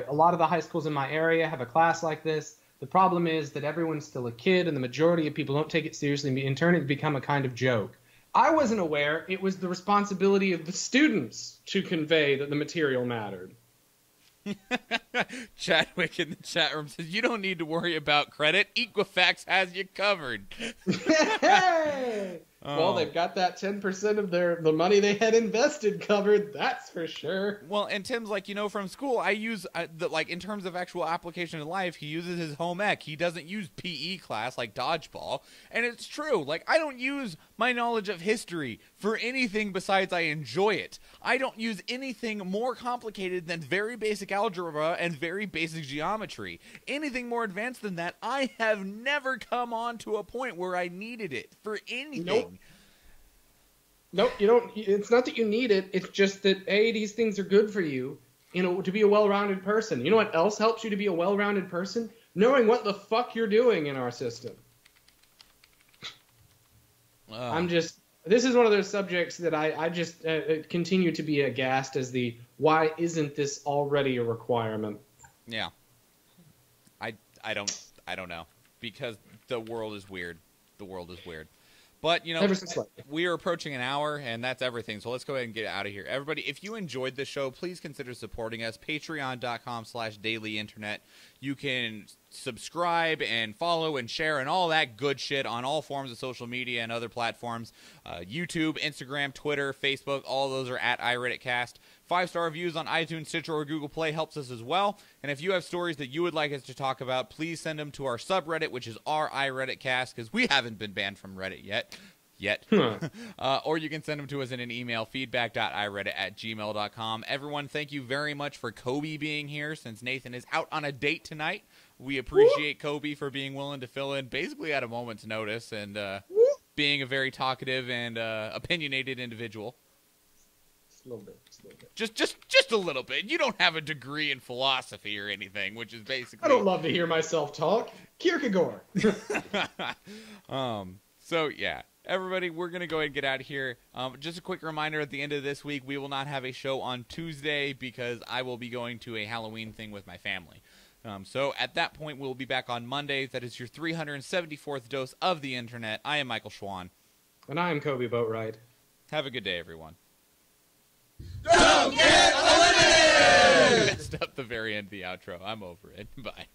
[SPEAKER 2] a lot of the high schools in my area have a class like this. The problem is that everyone's still a kid and the majority of people don't take it seriously and in turn it's become a kind of joke. I wasn't aware it was the responsibility of the students to convey that the material mattered.
[SPEAKER 1] Chadwick in the chat room says, you don't need to worry about credit. Equifax has you covered.
[SPEAKER 2] Hey! Oh. Well, they've got that 10% of the money they had invested covered, that's for sure.
[SPEAKER 1] Well, and Tim's from school, I use, in terms of actual application in life, he uses his home ec. He doesn't use PE class like dodgeball. And it's true. I don't use my knowledge of history for anything besides I enjoy it. I don't use anything more complicated than very basic algebra and very basic geometry. Anything more advanced than that, I have never come on to a point where I needed it for anything.
[SPEAKER 2] Nope. Nope, you don't. It's not that you need it. It's just that these things are good for you, to be a well-rounded person. You know what else helps you to be a well-rounded person? Knowing what the fuck you're doing in our system. This is one of those subjects that I just continue to be aghast as why isn't this already a requirement?
[SPEAKER 1] Yeah. I don't know, because the world is weird. The world is weird. But, we are approaching an hour, and that's everything. So let's go ahead and get out of here. Everybody, if you enjoyed the show, please consider supporting us. Patreon.com/dailyinternet. You can subscribe and follow and share and all that good shit on all forms of social media and other platforms. YouTube, Instagram, Twitter, Facebook, all those are at iReaditCast. 5-star reviews on iTunes, Stitcher, or Google Play helps us as well. And if you have stories that you would like us to talk about, please send them to our subreddit, which is our iReaditCast, because we haven't been banned from Reddit yet. Or you can send them to us in an email, feedback.ireadit@gmail.com. Everyone, thank you very much for Koby being here, since Nathan is out on a date tonight. We appreciate Koby for being willing to fill in basically at a moment's notice and being a very talkative and opinionated individual.
[SPEAKER 2] A little bit.
[SPEAKER 1] Just a little bit. You don't have a degree in philosophy or anything, which is basically...
[SPEAKER 2] I don't love to hear myself talk. Kierkegaard.
[SPEAKER 1] So, yeah. Everybody, we're going to go ahead and get out of here. Just a quick reminder, at the end of this week, we will not have a show on Tuesday because I will be going to a Halloween thing with my family. So at that point, we'll be back on Monday. That is your 374th dose of the internet. I am Michael Schwan.
[SPEAKER 2] And I am Koby Boatwright.
[SPEAKER 1] Have a good day, everyone.
[SPEAKER 3] Don't get eliminated!
[SPEAKER 1] Messed up the very end of the outro. I'm over it. Bye.